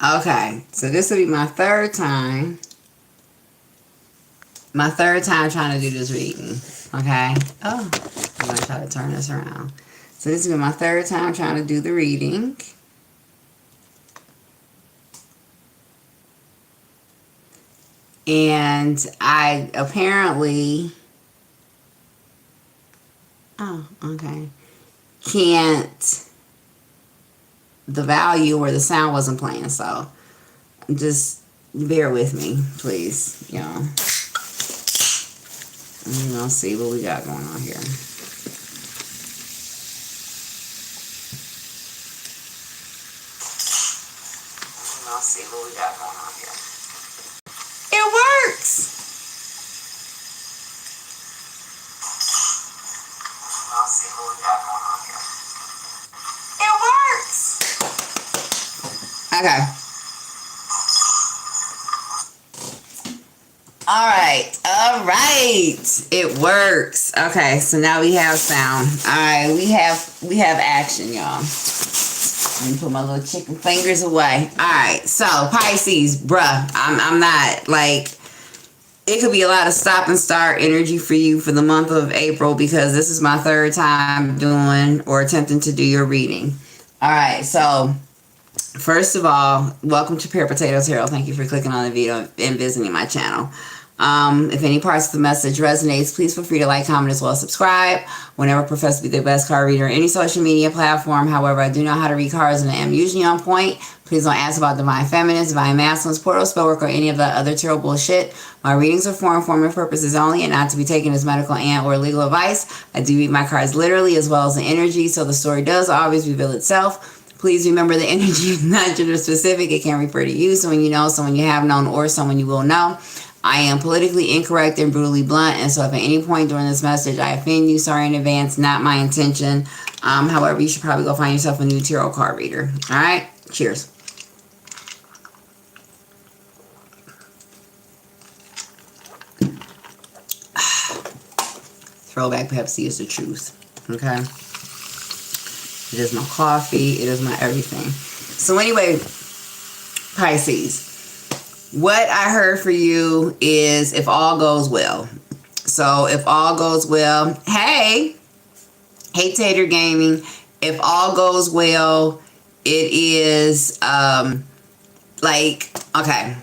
Okay, so this will be my third time. My third time trying to do this reading. Okay. Oh, I'm going to try to turn this around. So this has been my third time trying to do the reading. And I apparently... Oh, okay. Can't... The value or the sound wasn't playing, so just bear with me, please, y'all. We're gonna see what we got going on here. We're gonna see what we got going on here. It works! I'll see what we got going on here. It works! Okay. All right. It works. Okay, so now we have sound. All right, we have action, y'all. Let me put my little chicken fingers away. All right, so Pisces, bruh, I'm not like, it could be a lot of stop and start energy for you for the month of April because this is my third time doing or attempting to do your reading. All right, so first of all, welcome to Pear Potato Tarot. Thank you for clicking on the video and visiting my channel. If any parts of the message resonates, please feel free to like, comment, as well as subscribe. Whenever I profess to be the best card reader on any social media platform. However, I do know how to read cards and I am usually on point. Please don't ask about divine feminines, divine masculines, portal spellwork, or any of that other tarot bullshit. My readings are for informative purposes only and not to be taken as medical and or legal advice. I do read my cards literally as well as the energy, so the story does always reveal itself. Please remember the energy is not gender specific. It can refer to you, someone you know, someone you have known, or someone you will know. I am politically incorrect and brutally blunt, and so if at any point during this message I offend you, sorry in advance, not my intention. However, you should probably go find yourself a new tarot card reader. All right? Cheers. Throwback Pepsi is the truth. Okay? It is my coffee. It is my everything. So anyway, Pisces. What I heard for you is if all goes well. So if all goes well, hey Tater Gaming, if all goes well, it is like, okay,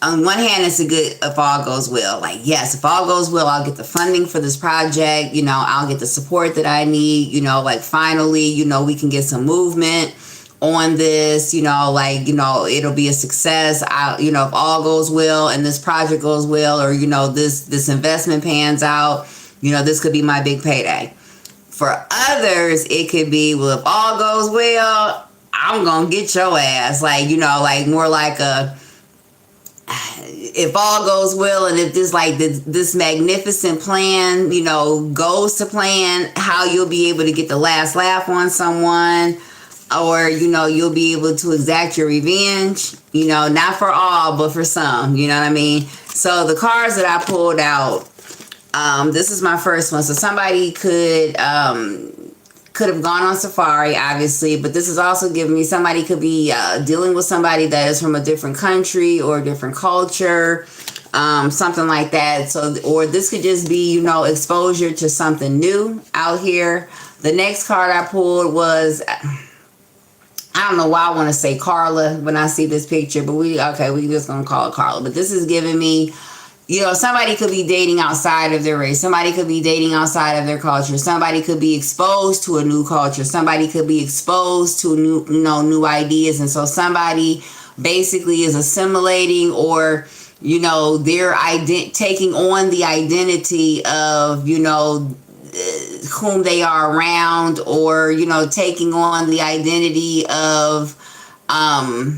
on one hand it's a good if all goes well, like yes, if all goes well, I'll get the funding for this project, you know, I'll get the support that I need, you know, like finally, you know, we can get some movement on this, you know, like, you know, it'll be a success. You know, if all goes well and this project goes well, or, you know, this investment pans out, you know, this could be my big payday. For others, it could be, well, if all goes well, I'm going to get your ass. Like, you know, like more like a, if all goes well and if this like this magnificent plan, you know, goes to plan, how you'll be able to get the last laugh on someone. Or, you know, you'll be able to exact your revenge, you know, not for all, but for some, you know what I mean? So the cards that I pulled out, this is my first one. So somebody could have gone on safari, obviously, but this is also giving me somebody could be dealing with somebody that is from a different country or a different culture, something like that. So, or this could just be, you know, exposure to something new out here. The next card I pulled was... I don't know why I want to say Carla when I see this picture, but we just going to call it Carla. But this is giving me, you know, somebody could be dating outside of their race. Somebody could be dating outside of their culture. Somebody could be exposed to a new culture. Somebody could be exposed to new, you know, new ideas. And so somebody basically is assimilating or, you know, they're taking on the identity of, you know, whom they are around, or, you know, taking on the identity of, how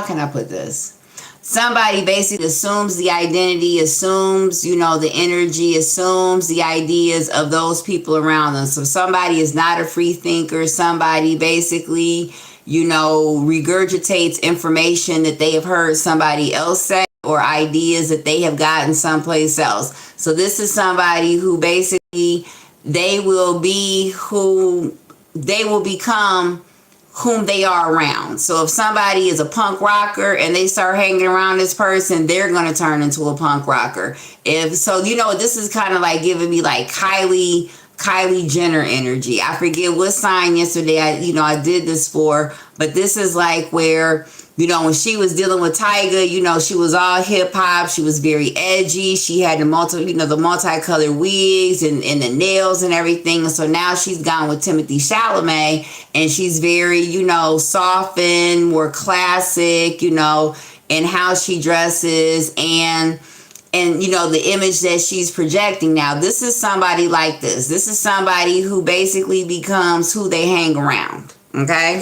can I put this? Somebody basically assumes the identity, assumes, you know, the energy, assumes the ideas of those people around them. So somebody is not a free thinker. Somebody basically, you know, regurgitates information that they have heard somebody else say, or ideas that they have gotten someplace else. So this is somebody who basically they will become whom they are around. So if somebody is a punk rocker and they start hanging around this person, they're going to turn into a punk rocker. If so, you know, this is kind of like giving me like Kylie Jenner energy. I forget what sign yesterday I did this for, but this is like where, you know, when she was dealing with Tyga, you know, she was all hip hop. She was very edgy. She had the multicolored wigs and the nails and everything. And so now she's gone with Timothy Chalamet, and she's very, you know, softened, more classic, you know, in how she dresses and you know, the image that she's projecting. Now, this is somebody like this. This is somebody who basically becomes who they hang around. Okay.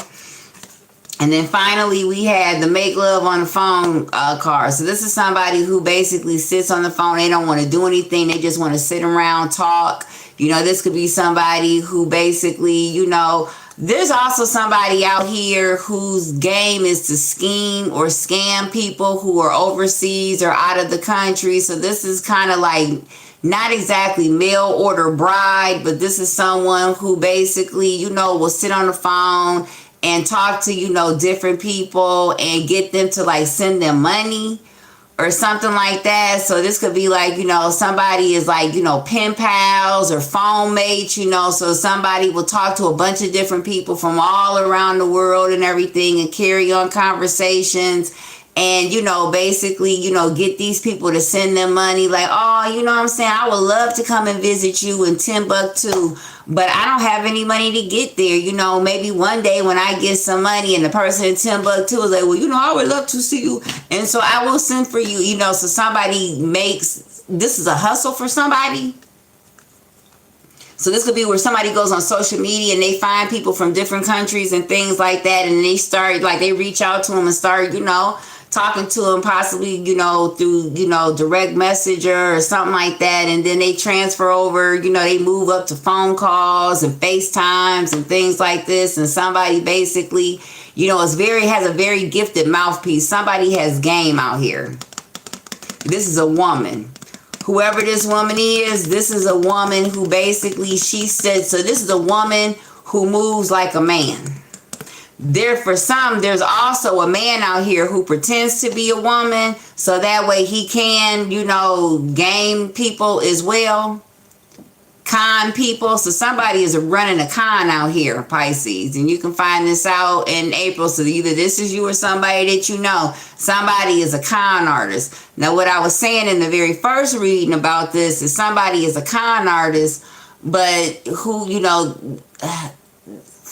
And then finally, we had the make love on the phone card. So this is somebody who basically sits on the phone. They don't want to do anything. They just want to sit around, talk. You know, this could be somebody who basically, you know, there's also somebody out here whose game is to scheme or scam people who are overseas or out of the country. So this is kind of like not exactly mail order bride, but this is someone who basically, you know, will sit on the phone and talk to, you know, different people and get them to like send them money or something like that. So this could be like, you know, somebody is like, you know, pen pals or phone mates, you know, so somebody will talk to a bunch of different people from all around the world and everything and carry on conversations and, you know, basically, you know, get these people to send them money like, oh, you know what I'm saying? I would love to come and visit you in Timbuktu, but I don't have any money to get there. You know, maybe one day when I get some money and the person in Timbuktu is like, well, you know, I would love to see you. And so I will send for you, you know, so somebody makes, this is a hustle for somebody. So this could be where somebody goes on social media and they find people from different countries and things like that. And they start, like, they reach out to them and start, you know, talking to them possibly, you know, through, you know, direct messenger or something like that. And then they transfer over, you know, they move up to phone calls and FaceTimes and things like this. And somebody basically, you know, has a very gifted mouthpiece. Somebody has game out here. This is a woman. Whoever this woman is, this is a woman who basically, she said, so this is a woman who moves like a man. There, for some, there's also a man out here who pretends to be a woman, so that way he can, you know, game people as well, con people. So somebody is running a con out here, Pisces, and you can find this out in April. So either this is you or somebody that you know. Somebody is a con artist. Now, what I was saying in the very first reading about this is somebody is a con artist, but who, you know,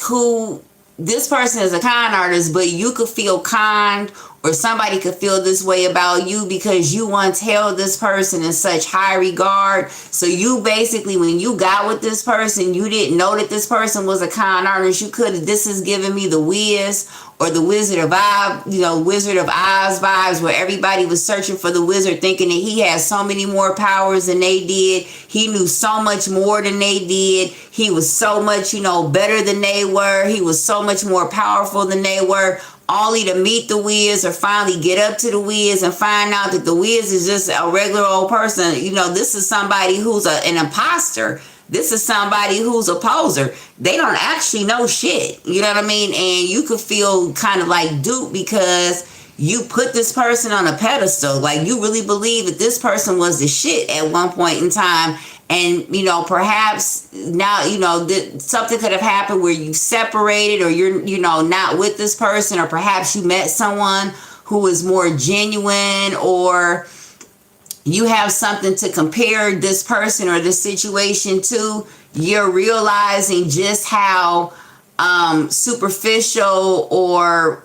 who... This person is a con artist, but you could feel conned, or somebody could feel this way about you because you once held this person in such high regard. So you basically, when you got with this person, you didn't know that this person was a con artist. You could have, this is giving me the Wiz or the Wizard of Oz, you know, Wizard of Oz vibes, where everybody was searching for the wizard, thinking that he had so many more powers than they did. He knew so much more than they did. He was so much, you know, better than they were. He was so much more powerful than they were. Only to meet the Wiz or finally get up to the Wiz and find out that the Wiz is just a regular old person. You know, this is somebody who's an imposter. This is somebody who's a poser. They don't actually know shit. You know what I mean? And you could feel kind of like duped because you put this person on a pedestal. Like, you really believe that this person was the shit at one point in time. And, you know, perhaps now, you know, something could have happened where you separated, or you're, you know, not with this person, or perhaps you met someone who is more genuine, or you have something to compare this person or this situation to. You're realizing just how superficial, or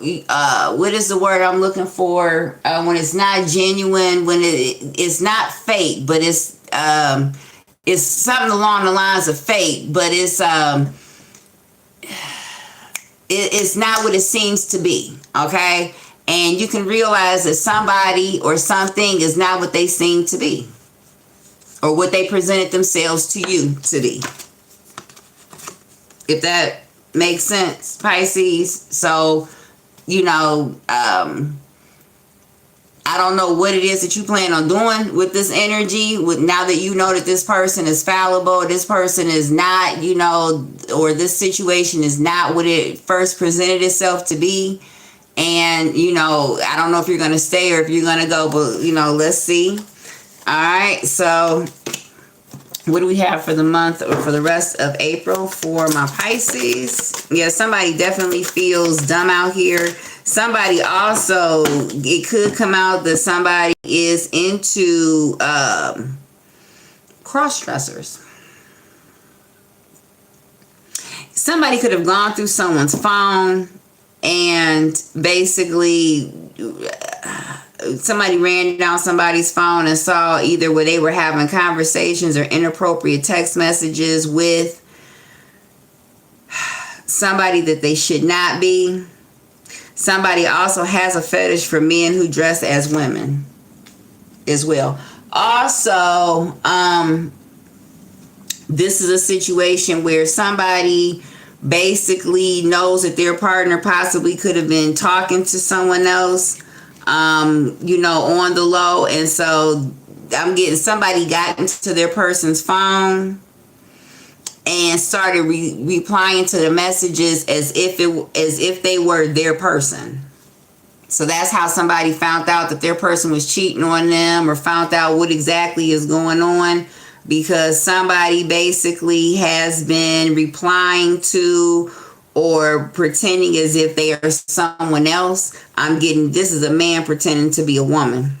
what is the word I'm looking for, when it's not genuine, when it's not fake, but it's something along the lines of fake, but it's not what it seems to be. Okay. And you can realize that somebody or something is not what they seem to be, or what they presented themselves to you to be. If that makes sense, Pisces. So, you know, I I don't know what it is that you plan on doing with this energy. With now that you know that this person is fallible, this person is not, you know, or this situation is not what it first presented itself to be. And, you know, I don't know if you're going to stay or if you're going to go, but, you know, let's see. All right. So what do we have for the month or for the rest of April for my Pisces? Yeah, somebody definitely feels dumb out here. Somebody also, it could come out that somebody is into cross-dressers. Somebody could have gone through someone's phone and basically somebody ran down somebody's phone and saw either where they were having conversations or inappropriate text messages with somebody that they should not be. Somebody also has a fetish for men who dress as women as well. Also, this is a situation where somebody basically knows that their partner possibly could have been talking to someone else, you know, on the low. And so I'm getting somebody got into their person's phone and started replying to the messages as if they were their person. So that's how somebody found out that their person was cheating on them, or found out what exactly is going on, because somebody basically has been replying to or pretending as if they are someone else. I'm getting, this is a man pretending to be a woman.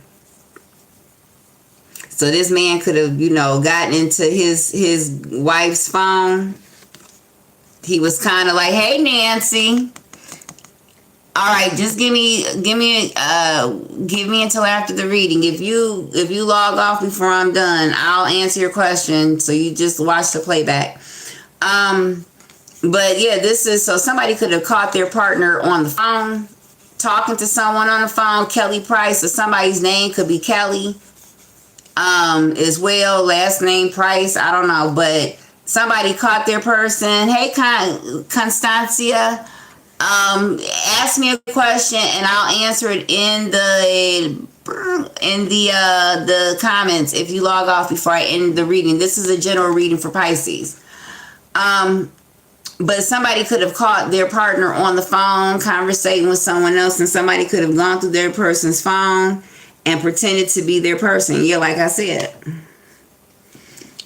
So this man could have, you know, gotten into his wife's phone. He was kind of like, "Hey, Nancy. All right, just give me until after the reading. If you log off before I'm done, I'll answer your question. So you just watch the playback." But yeah, this is, so somebody could have caught their partner on the phone, talking to someone on the phone. Kelly Price, or somebody's name could be Kelly. As well, last name Price, I don't know, but somebody caught their person. "Hey, Constancia, ask me a question and I'll answer it in the comments if you log off before I end the reading." This is a general reading for Pisces. But somebody could have caught their partner on the phone conversating with someone else, and somebody could have gone through their person's phone and pretended to be their person. Yeah, like I said.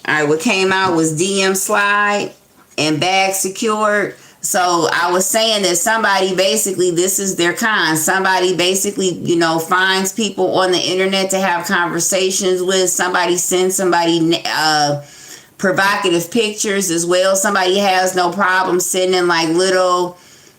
All right, what came out was DM slide and bag secured. So I was saying that somebody basically, this is their kind. Somebody basically, you know, finds people on the internet to have conversations with. Somebody sends somebody provocative pictures as well. Somebody has no problem sending like little,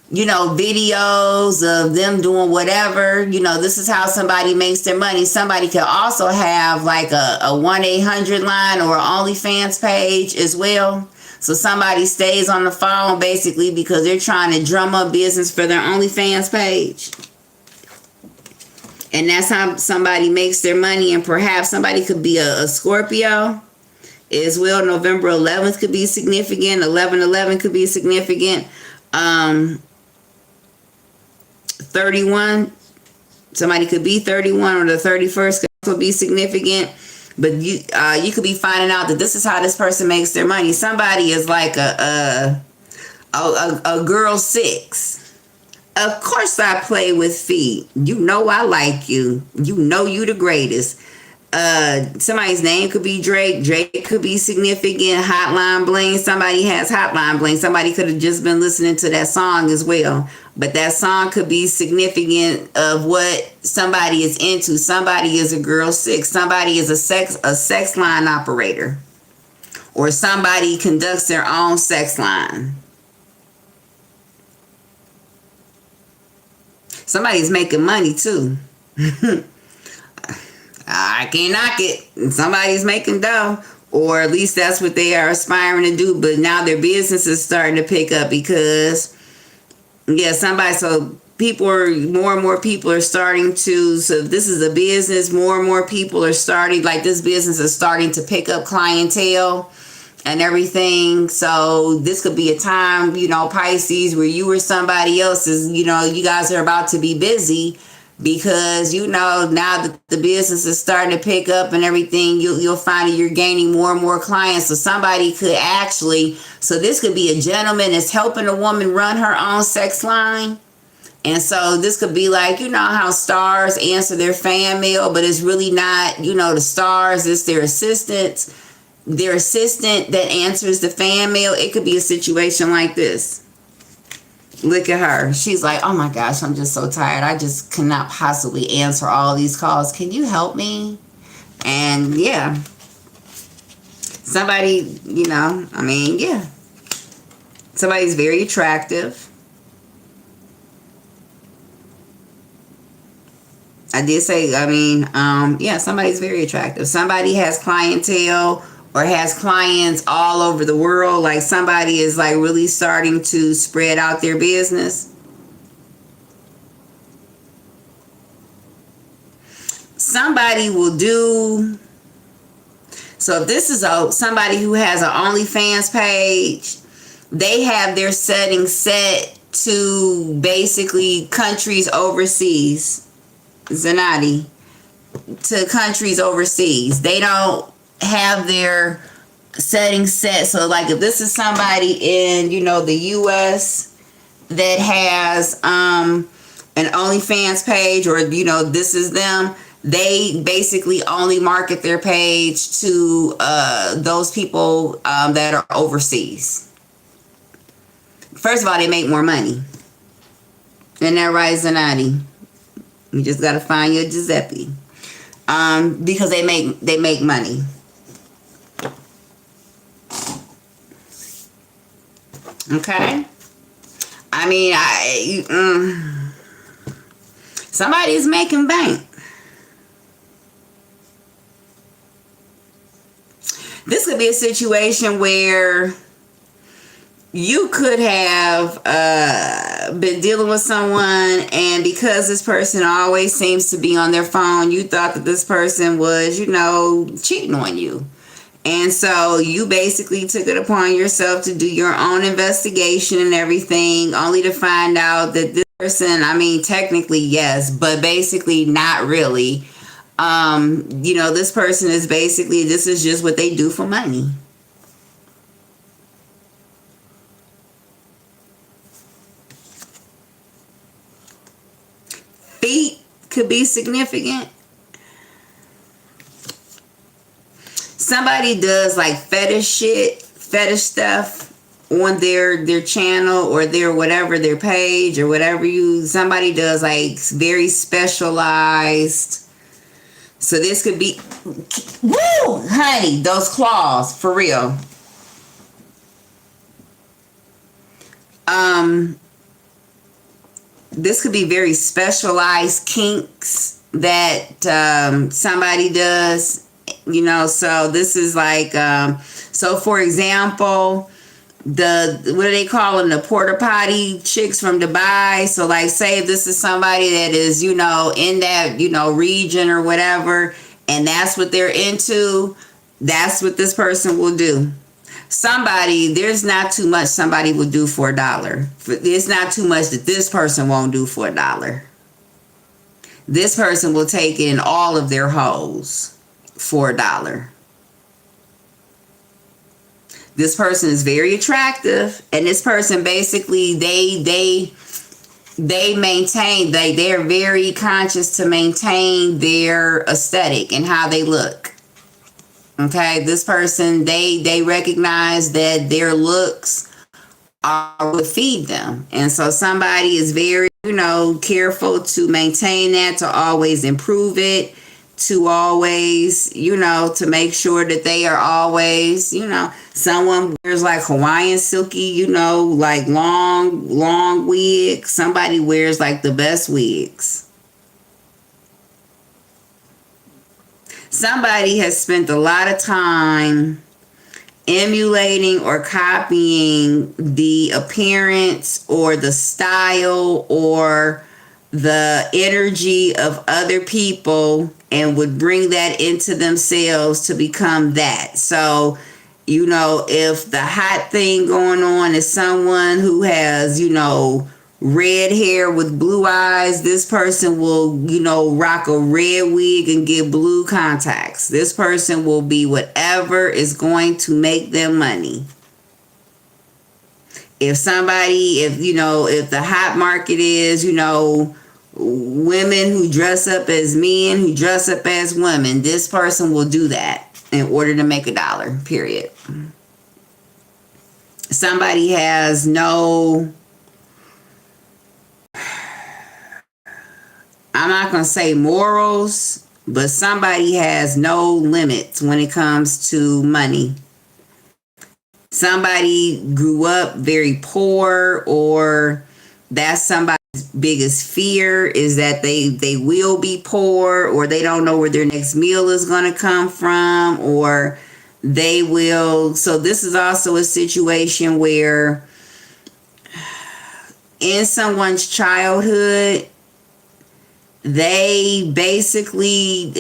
you know, videos of them doing whatever. You know, this is how somebody makes their money. Somebody could also have like a 1-800 line or an OnlyFans page as well. So somebody stays on the phone basically because they're trying to drum up business for their OnlyFans page. And that's how somebody makes their money. And perhaps somebody could be a Scorpio as well. November 11th could be significant. 11/11 could be significant. 31, somebody could be 31, or the 31st could also be significant. But you could be finding out that this is how this person makes their money. Somebody is like a girl 6. Of course I play with feet. You know I like you. You know you the greatest. Somebody's name could be Drake. Drake could be significant. Hotline Bling. Somebody has Hotline Bling. Somebody could have just been listening to that song as well. But that song could be significant of what somebody is into. Somebody is a girl 6. Somebody is a sex line operator. Or somebody conducts their own sex line. Somebody's making money too. I can't knock it. Somebody's making dough, or at least that's what they are aspiring to do. But now their business is starting to pick up because, yeah, so people are, more and more people are starting to, so if this is a business, more and more people are starting, like this business is starting to pick up clientele and everything. So this could be a time, you know, Pisces, where you or somebody else is, you know, you guys are about to be busy because now that the business is starting to pick up and everything, you'll find that you're gaining more and more clients. So somebody could actually, so this could be a gentleman that's helping a woman run her own sex line. And so this could be like, how stars answer their fan mail, but it's really not, the stars, it's their assistants. Their assistant that answers the fan mail. It could be a situation like this. Look at her. She's like, oh my gosh, I'm just so tired. I just cannot possibly answer all these calls. Can you help me? And yeah. Somebody, yeah. Somebody's very attractive. I did say, yeah, somebody's very attractive. Somebody has clientele or has clients all over the world. Like somebody is like really starting to spread out their business. Somebody will do. So if this is somebody who has an OnlyFans page, they have their settings set to basically countries overseas. Zanati. To countries overseas. They don't have their settings set. So like if this is somebody in, the US that has an OnlyFans page, or, this is them, they basically only market their page to those people that are overseas. First of all, they make more money. Isn't that right, Zanati? You just got to find your Giuseppe. Because they make money. Okay? Somebody's making bank. This could be a situation where you could have been dealing with someone, and because this person always seems to be on their phone, you thought that this person was, cheating on you. And so you basically took it upon yourself to do your own investigation and everything, only to find out that this person, technically yes, but basically not really. This person is basically, this is just what they do for money. Feet could be significant. Somebody does like fetish stuff on their channel or their whatever, their page or whatever. Somebody does like very specialized. So this could be, woo, honey, those claws, for real. This could be very specialized kinks that somebody does. So this is like, so for example, what do they call them? The porta potty chicks from Dubai. So like, say if this is somebody that is, in that, region or whatever, and that's what they're into, that's what this person will do. There's not too much somebody will do for $1. It's not too much that this person won't do for $1. This person will take in all of their hoes for $1. This person is very attractive, and this person basically they're very conscious to maintain their aesthetic and how they look. Okay, this person, they recognize that their looks are what feed them, and so somebody is very careful to maintain that, to always improve it, to always, to make sure that they are always, someone wears like Hawaiian silky, like long wigs. Somebody wears like the best wigs. Somebody has spent a lot of time emulating or copying the appearance or the style or the energy of other people and would bring that into themselves to become that. So, if the hot thing going on is someone who has, red hair with blue eyes. This person will, rock a red wig and get blue contacts. This person will be whatever is going to make them money. If the hot market is, women who dress up as men, who dress up as women, this person will do that in order to make $1, period. Somebody has no, I'm not going to say morals, but somebody has no limits when it comes to money. Somebody grew up very poor, or that's somebody's biggest fear, is that they will be poor, or they don't know where their next meal is going to come from, or they will. So this is also a situation where in someone's childhood, they basically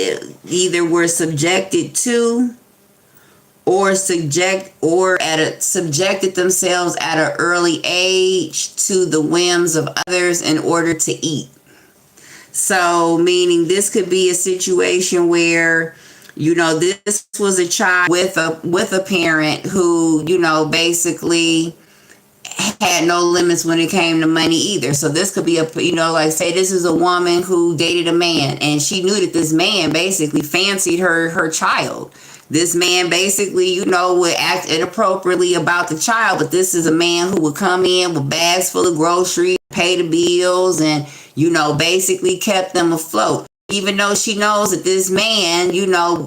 either were subjected to subjected themselves at an early age to the whims of others in order to eat. So meaning this could be a situation where, this was a child with a parent who, basically had no limits when it came to money either. So this could be say this is a woman who dated a man, and she knew that this man basically fancied her child. This man basically, would act inappropriately about the child, but this is a man who would come in with bags full of groceries, pay the bills, and, basically kept them afloat. Even though she knows that this man,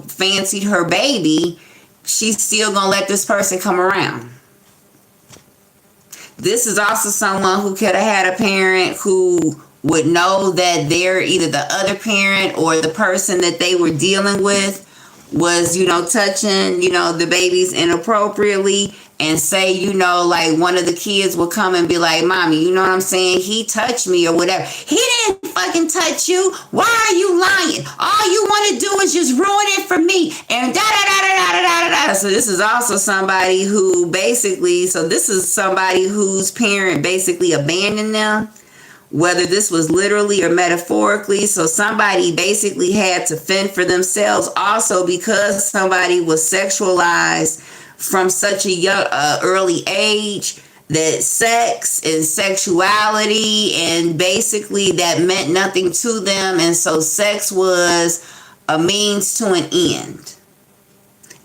fancied her baby, she's still going to let this person come around. This is also someone who could have had a parent who would know that they're either the other parent or the person that they were dealing with was, touching, the babies inappropriately, and say, like one of the kids will come and be like, "Mommy, you know what I'm saying? He touched me," or whatever. "He didn't fucking touch you. Why are you lying? All you want to do is just ruin it for me." And da da da da da da da da. So this is also somebody who basically, whose parent basically abandoned them, whether this was literally or metaphorically. So somebody basically had to fend for themselves also, because somebody was sexualized from such a young, early age, that sex and sexuality and basically that meant nothing to them. And so sex was a means to an end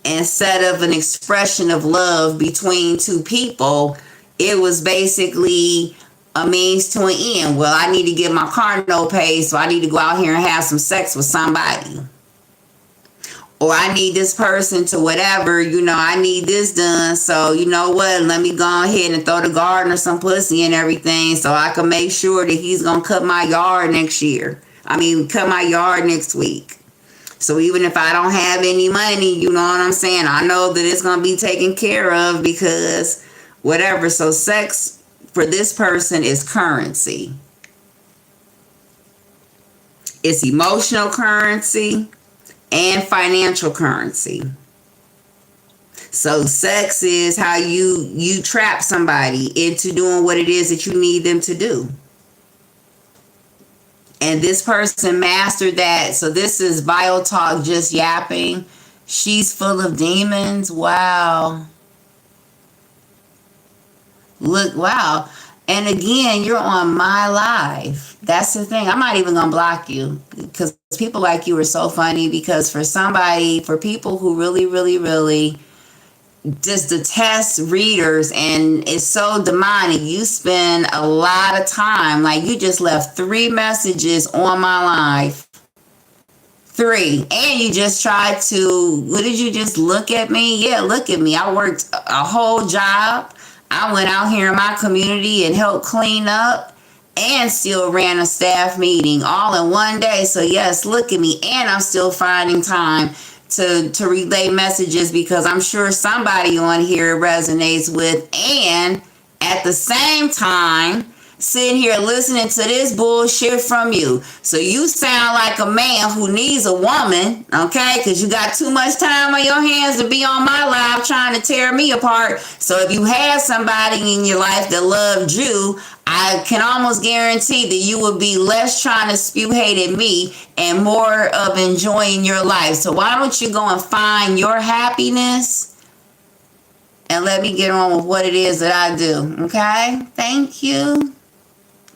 instead of an expression of love between two people. It was basically a means to an end. Well, I need to get my car note paid, so I need to go out here and have some sex with somebody. Or I need this person to whatever, I need this done. So you know what? Let me go ahead and throw the gardener some pussy and everything so I can make sure that he's going to cut my yard cut my yard next week. So even if I don't have any money, you know what I'm saying? I know that it's going to be taken care of because whatever. So sex for this person is currency. It's emotional currency and financial currency. So sex is how you trap somebody into doing what it is that you need them to do. And this person mastered that. So this is Bio Talk just yapping. She's full of demons. Wow. Look, wow. And again, you're on my live. That's the thing. I'm not even going to block you because people like you are so funny, because for people who really, really, really just detest readers and it's so demonic, you spend a lot of time. Like you just left 3 messages on my live. 3. And you just tried to, what did you just look at me? Yeah, look at me. I worked a whole job. I went out here in my community and helped clean up and still ran a staff meeting all in one day. So yes, look at me. And I'm still finding time to relay messages because I'm sure somebody on here resonates with. And at the same time, sitting here listening to this bullshit from you. So you sound like a man who needs a woman, okay? Because you got too much time on your hands to be on my live trying to tear me apart. So if you had somebody in your life that loved you, I can almost guarantee that you would be less trying to spew hate at me and more of enjoying your life. So why don't you go and find your happiness and let me get on with what it is that I do, okay? Thank you.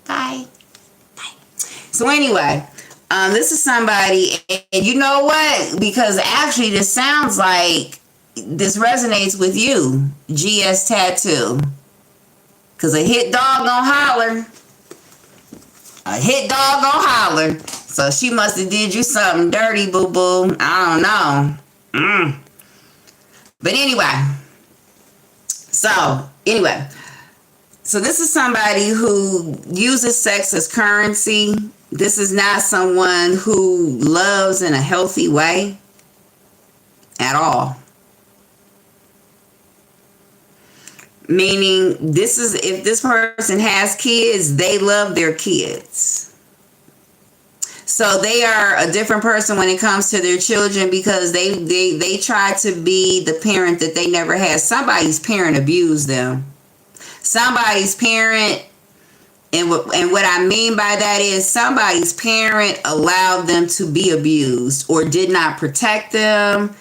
Bye. Bye. So anyway, this is somebody, and you know what? Because actually this sounds like this resonates with you, GS Tattoo. Because a hit dog gonna holler. A hit dog gonna holler. So she must have did you something dirty, boo-boo. I don't know. But anyway. So this is somebody who uses sex as currency. This is not someone who loves in a healthy way at all. Meaning, this is, if this person has kids, they love their kids. So they are a different person when it comes to their children because they try to be the parent that they never had. Somebody's parent abused them. Somebody's parent, and what I mean by that is somebody's parent allowed them to be abused or did not protect them,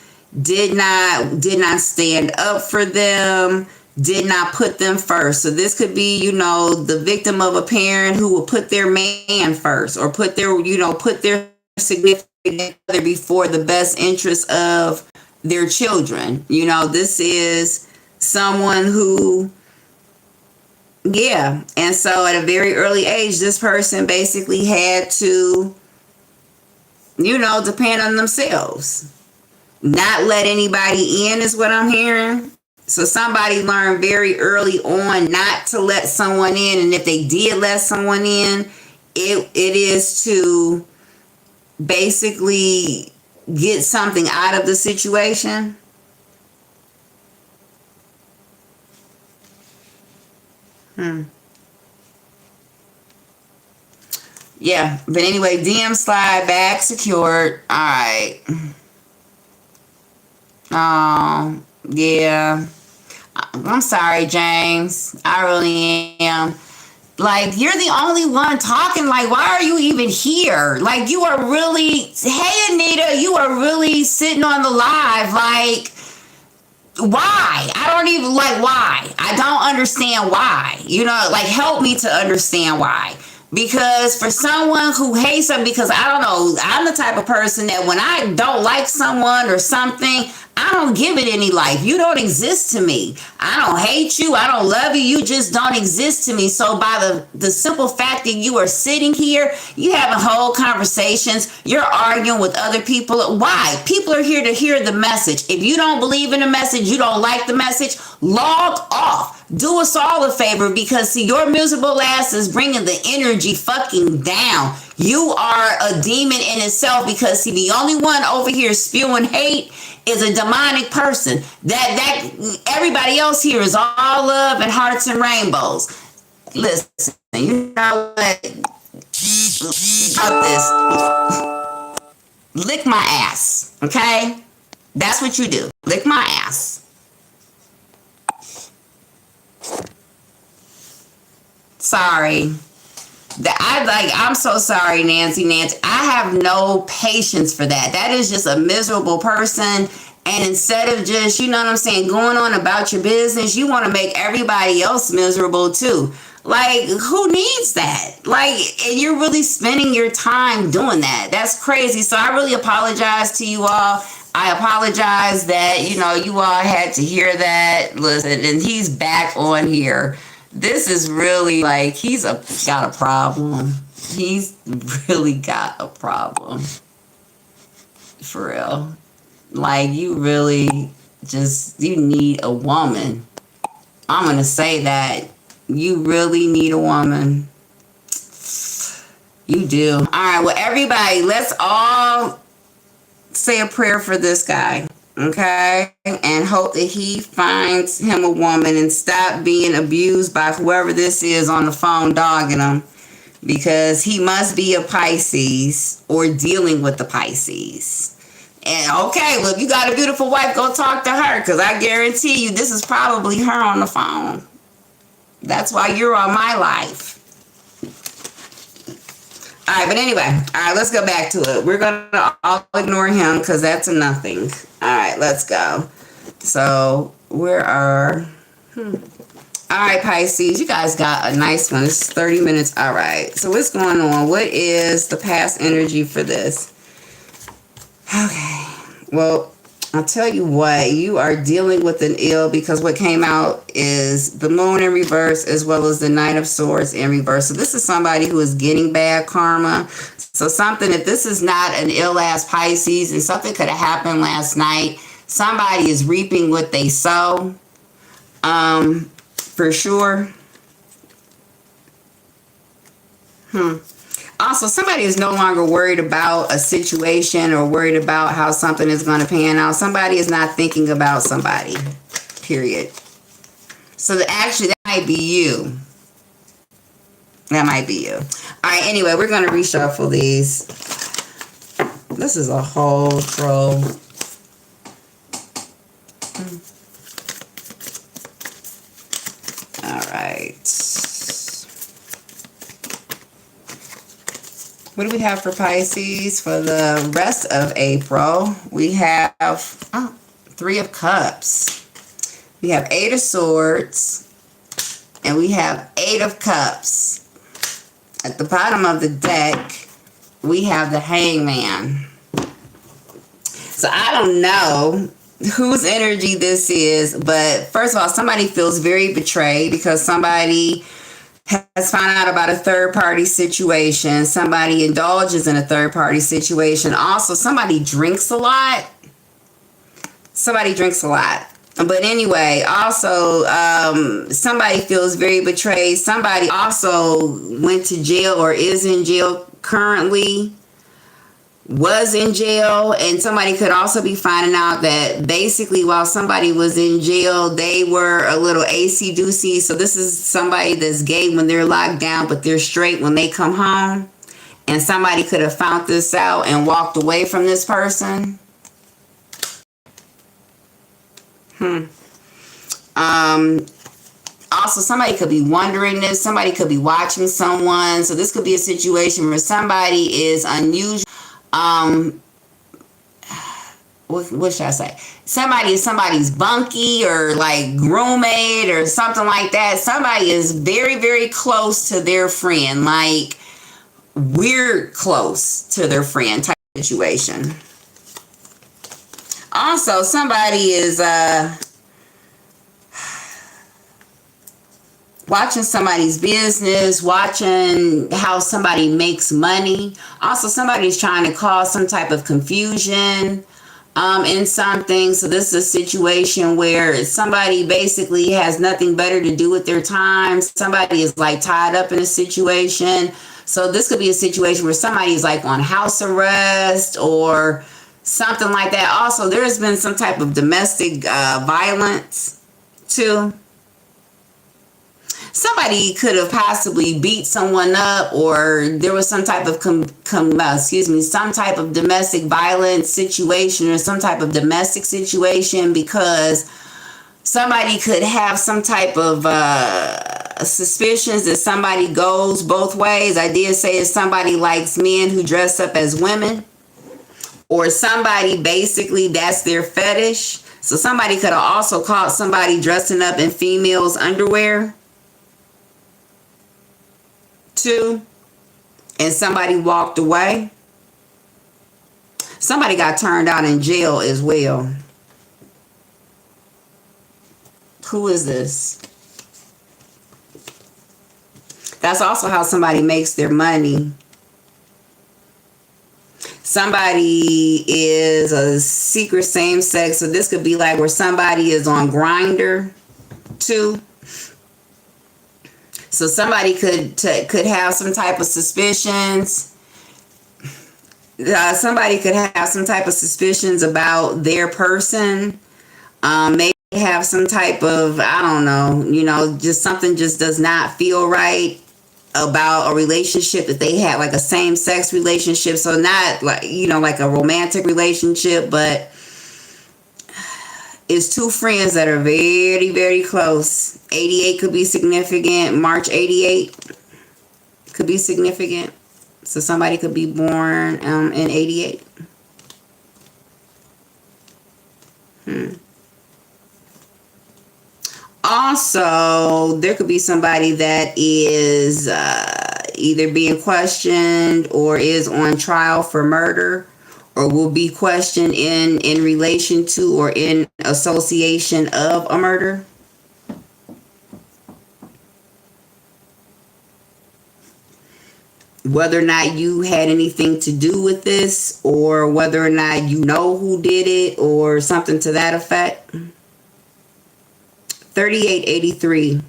did not stand up for them, did not put them first. So this could be, you know, the victim of a parent who will put their man first or put their significant other before the best interest of their children. You know, this is someone who, yeah. And so at a very early age, this person basically had to, you know, depend on themselves. Not let anybody in is what I'm hearing. So somebody learned very early on not to let someone in. And if they did let someone in, it is to basically get something out of the situation. Yeah, but anyway, DM slide back secured. All right. Yeah. I'm sorry, James. I really am. Like, you're the only one talking. Like, why are you even here? Like, you are really, hey, Anita, you are really sitting on the live. Like, why? I don't even, like, why? I don't understand why. You know, like, help me to understand why. Because for someone who hates them, because I don't know, I'm the type of person that when I don't like someone or something, I don't give it any life. You don't exist to me. I don't hate you. I don't love you. You just don't exist to me. So by the simple fact that you are sitting here, you having whole conversations, you're arguing with other people. Why? People are here to hear the message. If you don't believe in the message, you don't like the message, log off. Do us all a favor, because see, your miserable ass is bringing the energy fucking down. You are a demon in itself, because see, the only one over here spewing hate is a demonic person. That everybody else here is all love and hearts and rainbows. Listen, you know what? About this. Lick my ass, okay? That's what you do. Lick my ass. Sorry. I'm so sorry, Nancy. I have no patience for that. That is just a miserable person. And instead of just, you know what I'm saying, going on about your business, you want to make everybody else miserable too. Like, who needs that? Like, and you're really spending your time doing that. That's crazy. So I really apologize to you all. I apologize that, you know, you all had to hear that. Listen, and he's back on here. This is really like, he's got a problem. He's really got a problem. For real. Like, you really just, you need a woman. I'm going to say that. You really need a woman. You do. All right, well, everybody, let's all say a prayer for this guy. Okay, and hope that he finds him a woman and stop being abused by whoever this is on the phone dogging him, because he must be a Pisces or dealing with the Pisces. And okay, well, if you got a beautiful wife, go talk to her, because I guarantee you this is probably her on the phone. That's why you're on my life. All right, but anyway, all right, let's go back to it. We're going to all ignore him because that's a nothing. All right, let's go. So, where are... All right, Pisces, you guys got a nice one. It's 30 minutes. All right, so what's going on? What is the past energy for this? Okay, well, I'll tell you what, you are dealing with an ill, because what came out is the moon in reverse as well as the Knight of Swords in reverse. So this is somebody who is getting bad karma. So something, if this is not an ill ass Pisces, and something could have happened last night, somebody is reaping what they sow. For sure. Also, somebody is no longer worried about a situation or worried about how something is going to pan out. Somebody is not thinking about somebody, period. So actually, that might be you. That might be you. All right, anyway, we're going to reshuffle these. This is a whole troll. All right. What do we have for Pisces for the rest of April? We have Three of Cups. We have Eight of Swords. And we have Eight of Cups. At the bottom of the deck, we have the Hangman. So I don't know whose energy this is, but first of all, somebody feels very betrayed because somebody has found out about a third-party situation. Somebody indulges in a third-party situation. Also, somebody drinks a lot. Somebody drinks a lot. But anyway, also, somebody feels very betrayed. Somebody also went to jail or is in jail currently. Was in jail, and somebody could also be finding out that basically while somebody was in jail, they were a little acey-deucey. So this is somebody that's gay when they're locked down, but they're straight when they come home. And somebody could have found this out and walked away from this person. Also, somebody could be wondering this. Somebody could be watching someone. So this could be a situation where somebody is unusual. What should I say? Somebody is somebody's bunkie or like roommate or something like that. Somebody is very, very close to their friend, like weird close to their friend type situation. Also, somebody is watching somebody's business, watching how somebody makes money. Also, somebody's trying to cause some type of confusion in something. So this is a situation where somebody basically has nothing better to do with their time. Somebody is like tied up in a situation. So this could be a situation where somebody is like on house arrest or something like that. Also, there's been some type of domestic violence too. Somebody could have possibly beat someone up, or there was some type of some type of domestic violence situation or some type of domestic situation, because somebody could have some type of suspicions that somebody goes both ways. I did say if somebody likes men who dress up as women, or somebody basically that's their fetish. So somebody could have also caught somebody dressing up in females' underwear too, and somebody walked away. Somebody got turned out in jail as well. Who is this? That's also how somebody makes their money. Somebody is a secret same sex, so this could be like where somebody is on Grindr too. So somebody could have some type of suspicions. somebody could have some type of suspicions about their person. Maybe have some type of, I don't know, just something just does not feel right about a relationship that they had, like a same-sex relationship. So not like, like a romantic relationship, but it's two friends that are very, very close. 88 could be significant. March 88 could be significant. So somebody could be born in 88. Also, there could be somebody that is either being questioned or is on trial for murder, or will be questioned in relation to or in association of a murder. Whether or not you had anything to do with this, or whether or not you know who did it, or something to that effect. 3883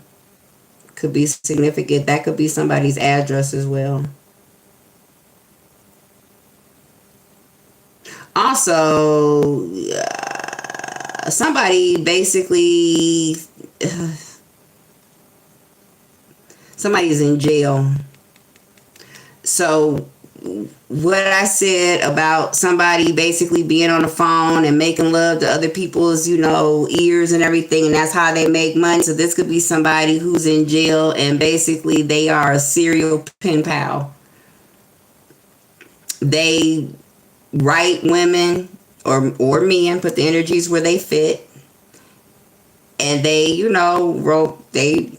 could be significant. That could be somebody's address as well. Also, somebody basically, somebody's in jail. So what I said about somebody basically being on the phone and making love to other people's, ears and everything, and that's how they make money. So this could be somebody who's in jail and basically they are a serial pen pal. They write women or men, put the energies where they fit, and they, they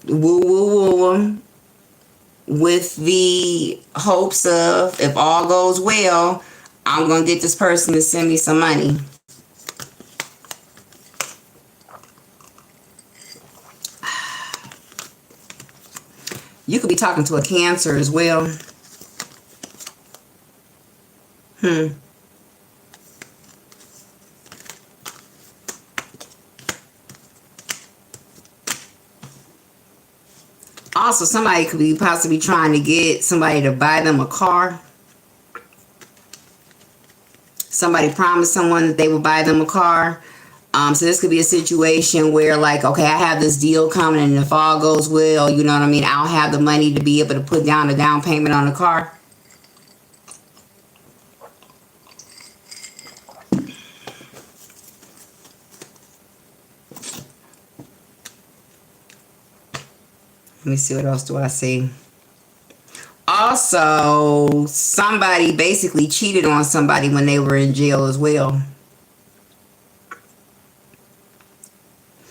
woo them with the hopes of, if all goes well, I'm going to get this person to send me some money. You could be talking to a Cancer as well. Also, somebody could be possibly trying to get somebody to buy them a car. Somebody promised someone that they would buy them a car. So this could be a situation where, like, okay, I have this deal coming, and if all goes well, you know what I mean, I'll have the money to be able to put down a down payment on the car. Let me see, what else do I see? Also, somebody basically cheated on somebody when they were in jail as well.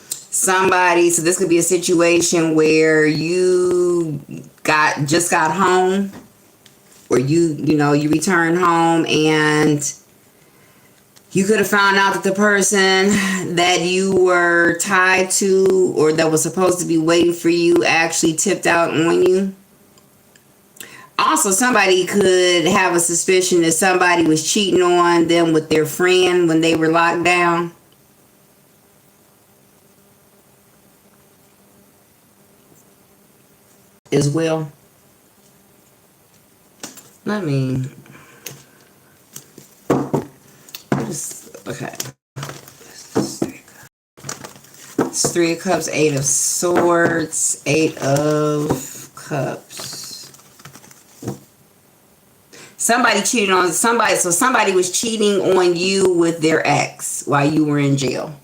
Somebody, so this could be a situation where you just got home, or you returned home, and you could have found out that the person that you were tied to or that was supposed to be waiting for you actually tipped out on you. Also, somebody could have a suspicion that somebody was cheating on them with their friend when they were locked down. As well. Let me... Okay. It's 3 of Cups, 8 of Swords, 8 of Cups. Somebody cheated on somebody. So somebody was cheating on you with their ex while you were in jail.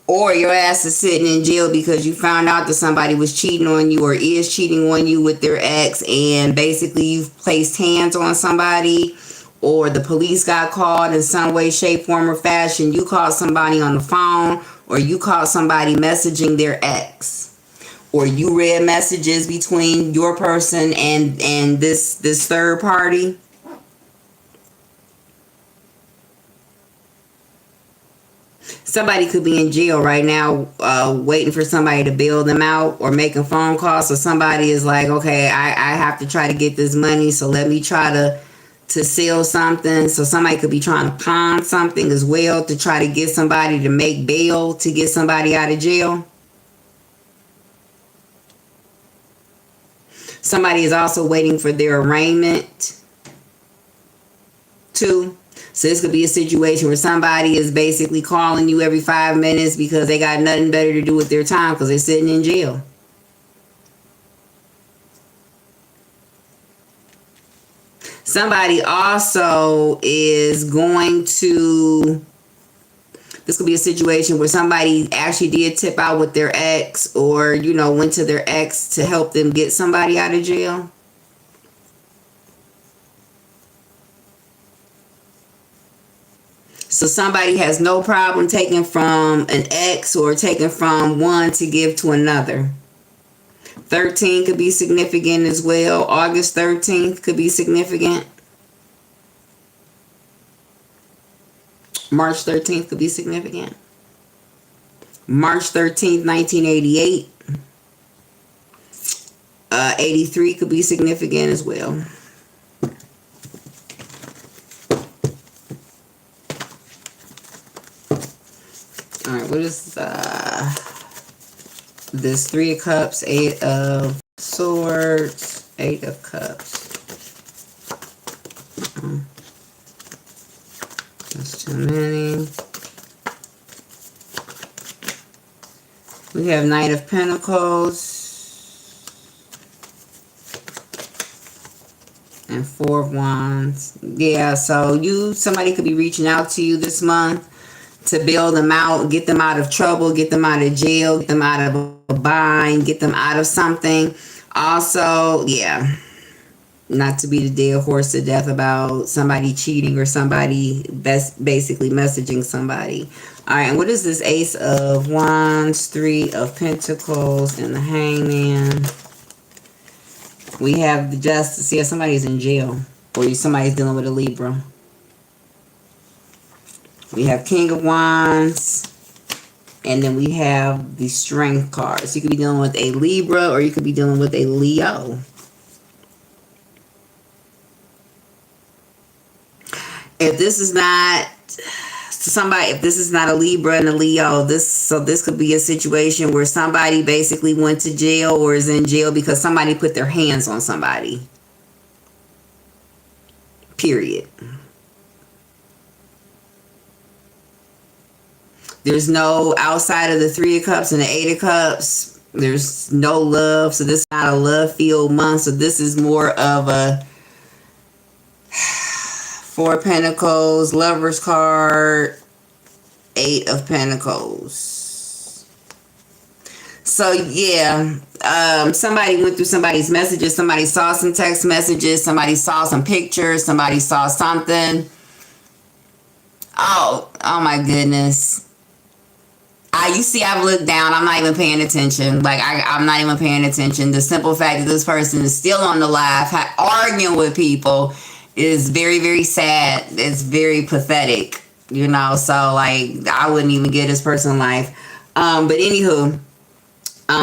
Or your ass is sitting in jail because you found out that somebody was cheating on you or is cheating on you with their ex, and basically you've placed hands on somebody, or the police got called in some way, shape, form, or fashion. You called somebody on the phone, or you called somebody messaging their ex, or you read messages between your person and this third party. Somebody could be in jail right now waiting for somebody to bail them out or making phone calls. So somebody is like, okay, I have to try to get this money, so let me try to sell something. So somebody could be trying to pawn something as well to try to get somebody to make bail to get somebody out of jail. Somebody is also waiting for their arraignment. 2. So this could be a situation where somebody is basically calling you every 5 minutes because they got nothing better to do with their time because they're sitting in jail. Somebody also is going to, this could be a situation where somebody actually did tip out with their ex, or, you know, went to their ex to help them get somebody out of jail. So somebody has no problem taking from an ex or taking from one to give to another. 13 could be significant as well. August 13th could be significant. March 13th could be significant. March 13th, 1988. 83 could be significant as well. All right, what is this? 3 of Cups, 8 of Swords, 8 of Cups. That's too many. We have Knight of Pentacles and 4 of Wands. Yeah, so somebody could be reaching out to you this month to bail them out, get them out of trouble, get them out of jail, get them out of a bind, get them out of something. Also, yeah, not to be the dead horse to death about somebody cheating or somebody basically messaging somebody. All right, and what is this? Ace of Wands, 3 of Pentacles, and the Hangman. We have the Justice. Yeah, somebody's in jail, or somebody's dealing with a Libra. We have King of Wands, and then we have the Strength cards. You could be dealing with a Libra, or you could be dealing with a Leo. If this is not somebody, if this is not a Libra and a Leo, this could be a situation where somebody basically went to jail or is in jail because somebody put their hands on somebody. Period. There's no, outside of the 3 of Cups and the 8 of Cups, there's no love. So this is not a love-filled month. So this is more of a 4 of Pentacles, Lover's card, 8 of Pentacles. So yeah, somebody went through somebody's messages. Somebody saw some text messages. Somebody saw some pictures. Somebody saw something. Oh my goodness. You see, I've looked down. I'm not even paying attention. Like, I'm not even paying attention. The simple fact that this person is still on the live, arguing with people, is very, very sad. It's very pathetic, you know. So, like, I wouldn't even give this person life. But anywho,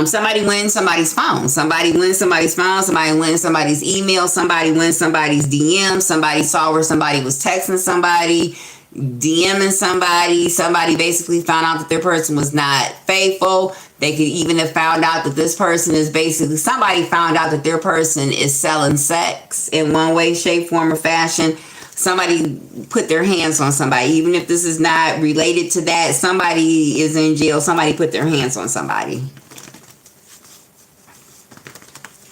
somebody wins somebody's phone. Somebody wins somebody's phone. Somebody wins somebody's email. Somebody wins somebody's DM. Somebody saw where somebody was texting somebody, DMing somebody. Somebody basically found out that their person was not faithful. They could even have found out that this person is basically, somebody found out that their person is selling sex in one way, shape, form, or fashion. Somebody put their hands on somebody. Even if this is not related to that, somebody is in jail. Somebody put their hands on somebody.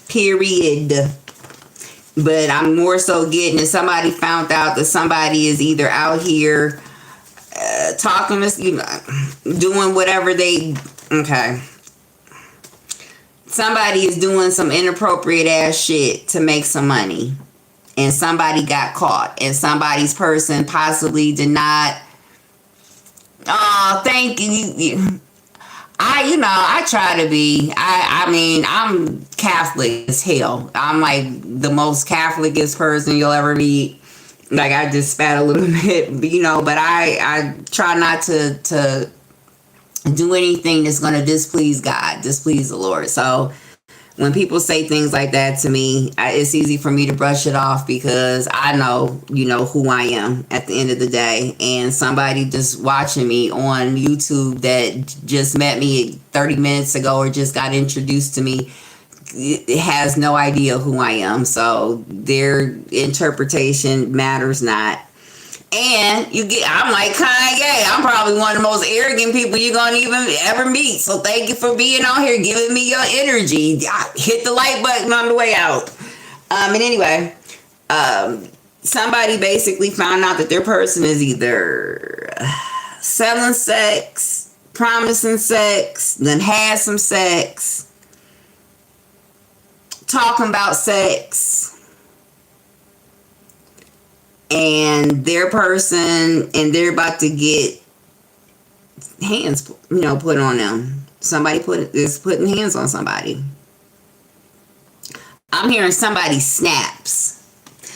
Period. But I'm more so getting that somebody found out that somebody is either out here talking, you know, doing whatever they, okay. Somebody is doing some inappropriate ass shit to make some money. And somebody got caught. And somebody's person possibly did not. Oh, thank you. I try to be, I mean, I'm Catholic as hell. I'm like the most Catholicest person you'll ever meet. Like, I just spat a little bit, you know, but I try not to do anything that's going to displease God, displease the Lord. So when people say things like that to me, it's easy for me to brush it off because I know, you know, who I am at the end of the day. And somebody just watching me on YouTube that just met me 30 minutes ago or just got introduced to me, it has no idea who I am. So their interpretation matters not. And I'm like Kanye. I'm probably one of the most arrogant people you're going to even ever meet. So thank you for being on here, giving me your energy. Hit the like button on the way out. And anyway, somebody basically found out that their person is either selling sex, promising sex, then had some sex, talking about sex, and their person, and they're about to get hands, put on them. Somebody is putting hands on somebody. I'm hearing somebody snaps.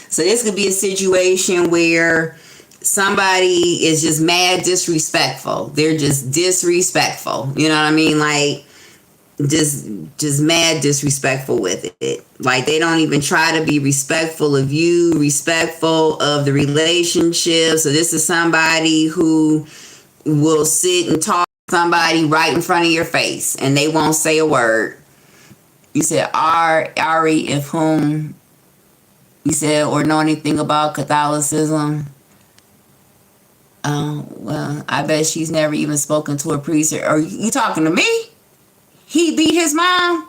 So this could be a situation where somebody is just mad disrespectful. They're just disrespectful. You know what I mean? Like, just mad disrespectful with it. Like, they don't even try to be respectful of you, respectful of the relationship. So this is somebody who will sit and talk to somebody right in front of your face and they won't say a word. You said Ari, if whom you said or know anything about Catholicism. Well, I bet she's never even spoken to a priest. Are you talking to me? He beat his mom?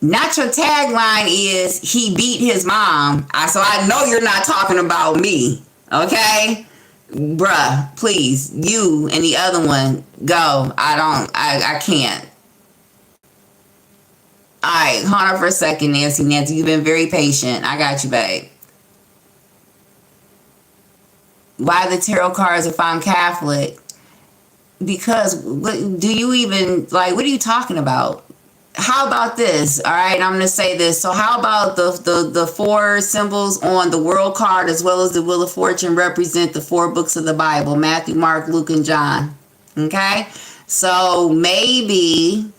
Not your tagline is he beat his mom. So I know you're not talking about me. Okay? Bruh, please. You and the other one, go. I can't. Alright, hold on for a second, Nancy. You've been very patient. I got you, babe. Why the tarot cards if I'm Catholic? Because do you even, like, what are you talking about? How about this? All right, I'm going to say this. So how about the four symbols on the world card as well as the Wheel of Fortune represent the four books of the Bible, Matthew, Mark, Luke, and John. Okay? So maybe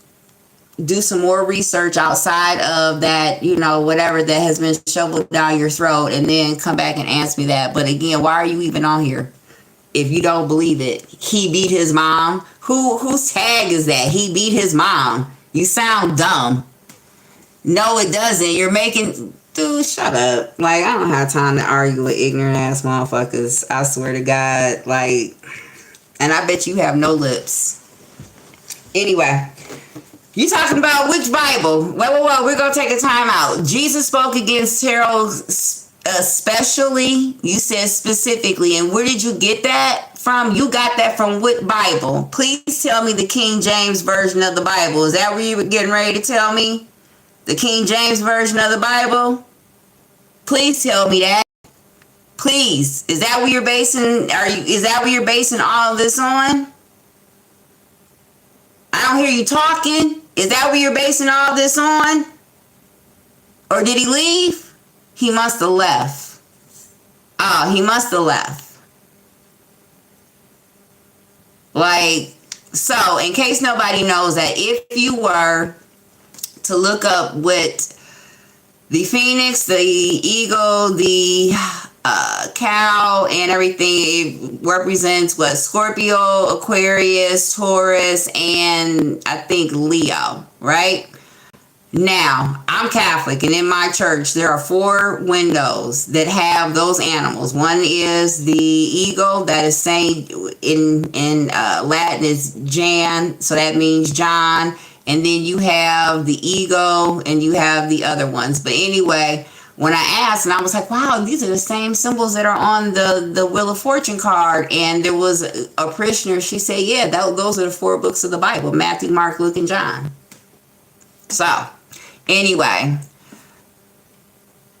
do some more research outside of that, whatever that has been shoveled down your throat, and then come back and ask me that. But again, why are you even on here? If you don't believe it, he beat his mom. Whose tag is that? He beat his mom. You sound dumb. No, it doesn't. You're making... Dude, shut up. Like, I don't have time to argue with ignorant ass motherfuckers. I swear to God. Like, and I bet you have no lips. Anyway, you talking about which Bible? Well, we're going to take a time out. Jesus spoke against tarot especially. You said specifically. And where did you get that from? You got that from what Bible? Please tell me the King James Version of the Bible. Is that what you were getting ready to tell me? The King James Version of the Bible? Please tell me that. Please. Is that what you're basing? Is that what you're basing all of this on? I don't hear you talking. Is that what you're basing all this on? Or did he leave? He must have left. Oh, he must have left. Like, so, in case nobody knows that, if you were to look up what the phoenix, the eagle, the cow, and everything, it represents what? Scorpio, Aquarius, Taurus, and I think Leo, right? Now, I'm Catholic, and in my church, there are 4 windows that have those animals. One is the eagle, that is Saint, in Latin is Jan, so that means John. And then you have the eagle, and you have the other ones. But anyway, when I asked, and I was like, wow, these are the same symbols that are on the Wheel of Fortune card. And there was a parishioner, she said, yeah, those are the 4 books of the Bible, Matthew, Mark, Luke, and John. So, anyway,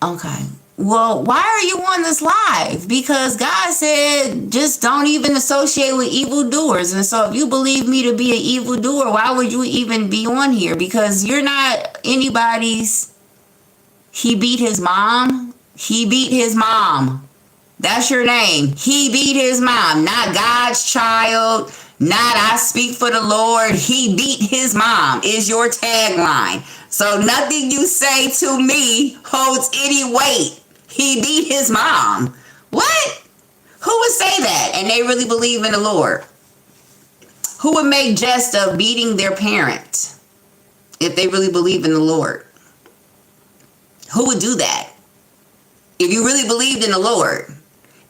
okay. Well, why are you on this live? Because God said just don't even associate with evildoers. And so if you believe me to be an evildoer, why would you even be on here? Because you're not anybody's... He beat his mom. He beat his mom. That's your name. He beat his mom. Not God's child. Not I speak for the Lord. He beat his mom is your tagline. So nothing you say to me holds any weight. He beat his mom. What? Who would say that? And they really believe in the Lord. Who would make jest of beating their parent if they really believe in the Lord? Who would do that? If you really believed in the Lord.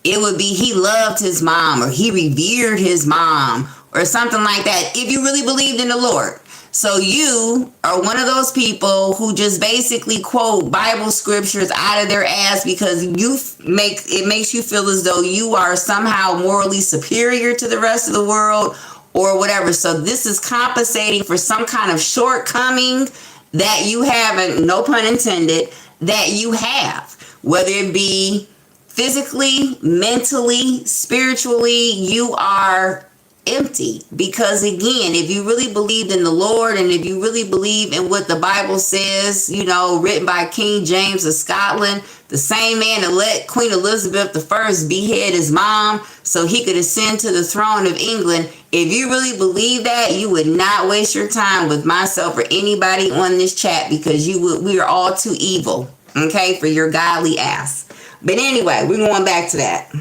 it would be he loved his mom or he revered his mom or something like that, if you really believed in the Lord. So you are one of those people who just basically quote Bible scriptures out of their ass because it makes you feel as though you are somehow morally superior to the rest of the world or whatever. So this is compensating for some kind of shortcoming that you haven't, no pun intended, that you have, whether it be physically, mentally, spiritually. You are empty, because again, if you really believed in the Lord and if you really believe in what the Bible says, written by King James of Scotland, the same man that let Queen Elizabeth I behead his mom so he could ascend to the throne of England, if you really believe that, you would not waste your time with myself or anybody on this chat, because we are all too evil, okay, for your godly ass. But anyway, we're going back to that.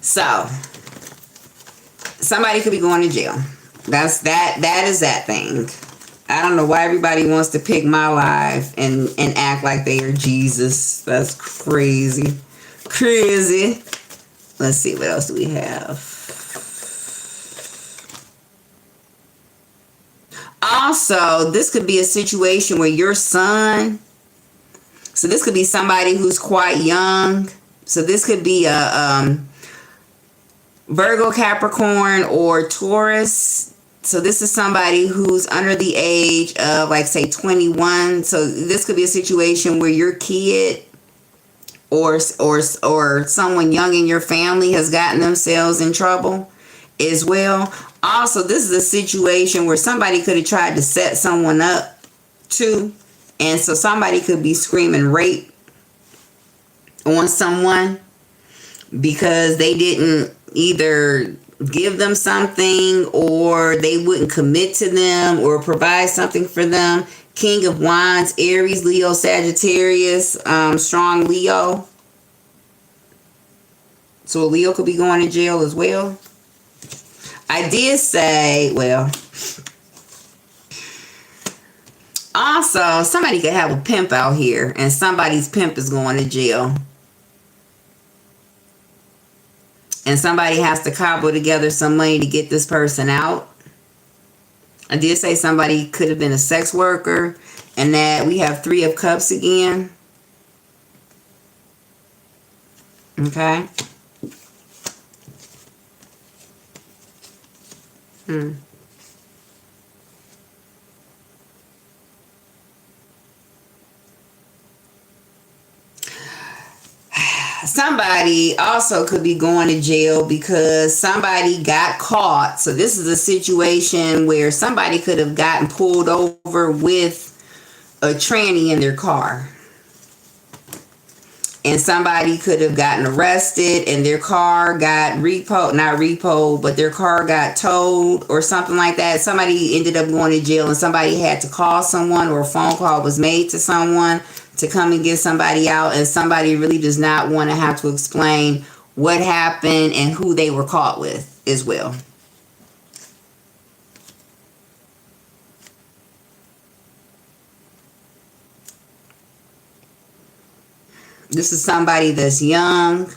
So somebody could be going to jail. That is that thing. I don't know why everybody wants to pick my life and act like they are Jesus. That's crazy. Crazy. Let's see, what else do we have? Also, this could be a situation where your son, so this could be somebody who's quite young. So this could be a Virgo, Capricorn, or Taurus. So this is somebody who's under the age of, like, say 21. So this could be a situation where your kid or someone young in your family has gotten themselves in trouble as well. Also, this is a situation where somebody could have tried to set someone up too. And so somebody could be screaming rape on someone because they didn't either give them something or they wouldn't commit to them or provide something for them. King of Wands, Aries, Leo, Sagittarius, strong Leo. So a Leo could be going to jail as well. I did say, well, also somebody could have a pimp out here and somebody's pimp is going to jail. And somebody has to cobble together some money to get this person out. I did say somebody could have been a sex worker. And that we have 3 of Cups again. Okay. Somebody also could be going to jail because somebody got caught. So this is a situation where somebody could have gotten pulled over with a tranny in their car. And somebody could have gotten arrested and their car got but their car got towed or something like that. Somebody ended up going to jail and somebody had to call someone, or a phone call was made to someone to come and get somebody out, and somebody really does not want to have to explain what happened and who they were caught with as well. This is somebody that's young.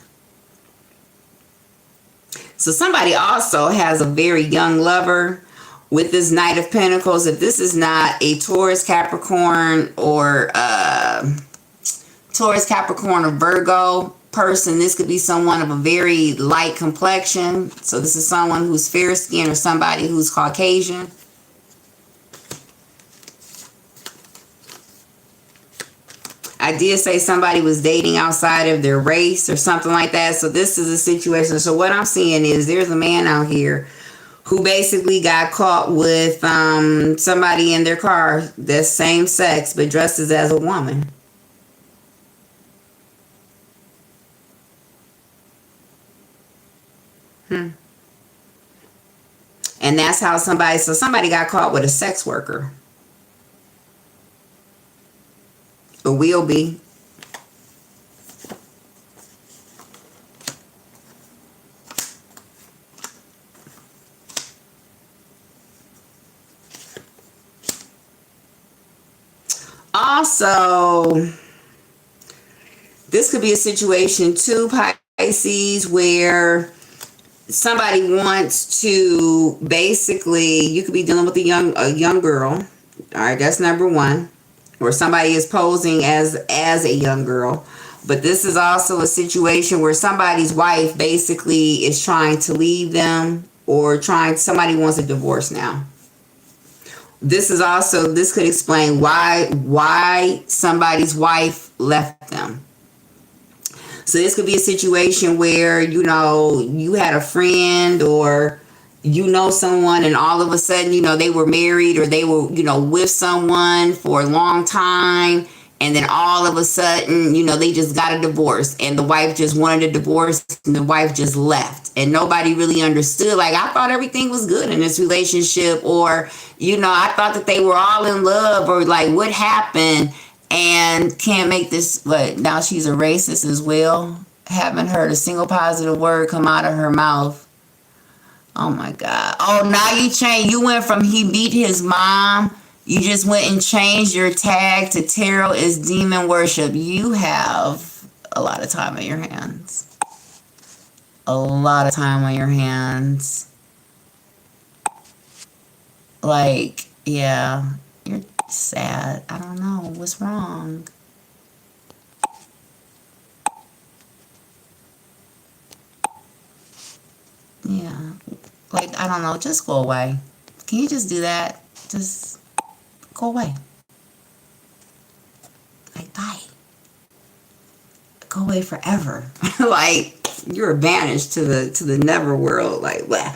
So somebody also has a very young lover with this Knight of Pentacles. If this is not a Taurus, Capricorn, or Virgo person, this could be someone of a very light complexion. So this is someone who's fair skinned or somebody who's Caucasian. I did say somebody was dating outside of their race or something like that. So this is a situation. So what I'm seeing is there's a man out here who basically got caught with somebody in their car that's same sex but dresses as a woman. And that's how somebody got caught with a sex worker. Or will be. Also, this could be a situation too, Pisces, where somebody wants to basically, you could be dealing with a young girl. All right, that's number one. Or somebody is posing as a young girl. But this is also a situation where somebody's wife basically is trying to leave them, or somebody wants a divorce now. This could explain why somebody's wife left them. So this could be a situation where, you had a friend, or someone, and all of a sudden, they were married, or they were, with someone for a long time, and then all of a sudden, they just got a divorce, and the wife just wanted a divorce, and the wife just left, and nobody really understood. Like, I thought everything was good in this relationship, or, I thought that they were all in love, or like, what happened? And can't make this, but now she's a racist as well. Haven't heard a single positive word come out of her mouth. Oh my God. Oh, now you changed. You went from he beat his mom. You just went and changed your tag to tarot is demon worship. You have a lot of time on your hands. A lot of time on your hands. Like, yeah, you're sad. I don't know. What's wrong? Yeah. Like, I don't know. Just go away. Can you just do that? Just go away. Like, bye. Go away forever. Like, you're banished to the never world. Like, what?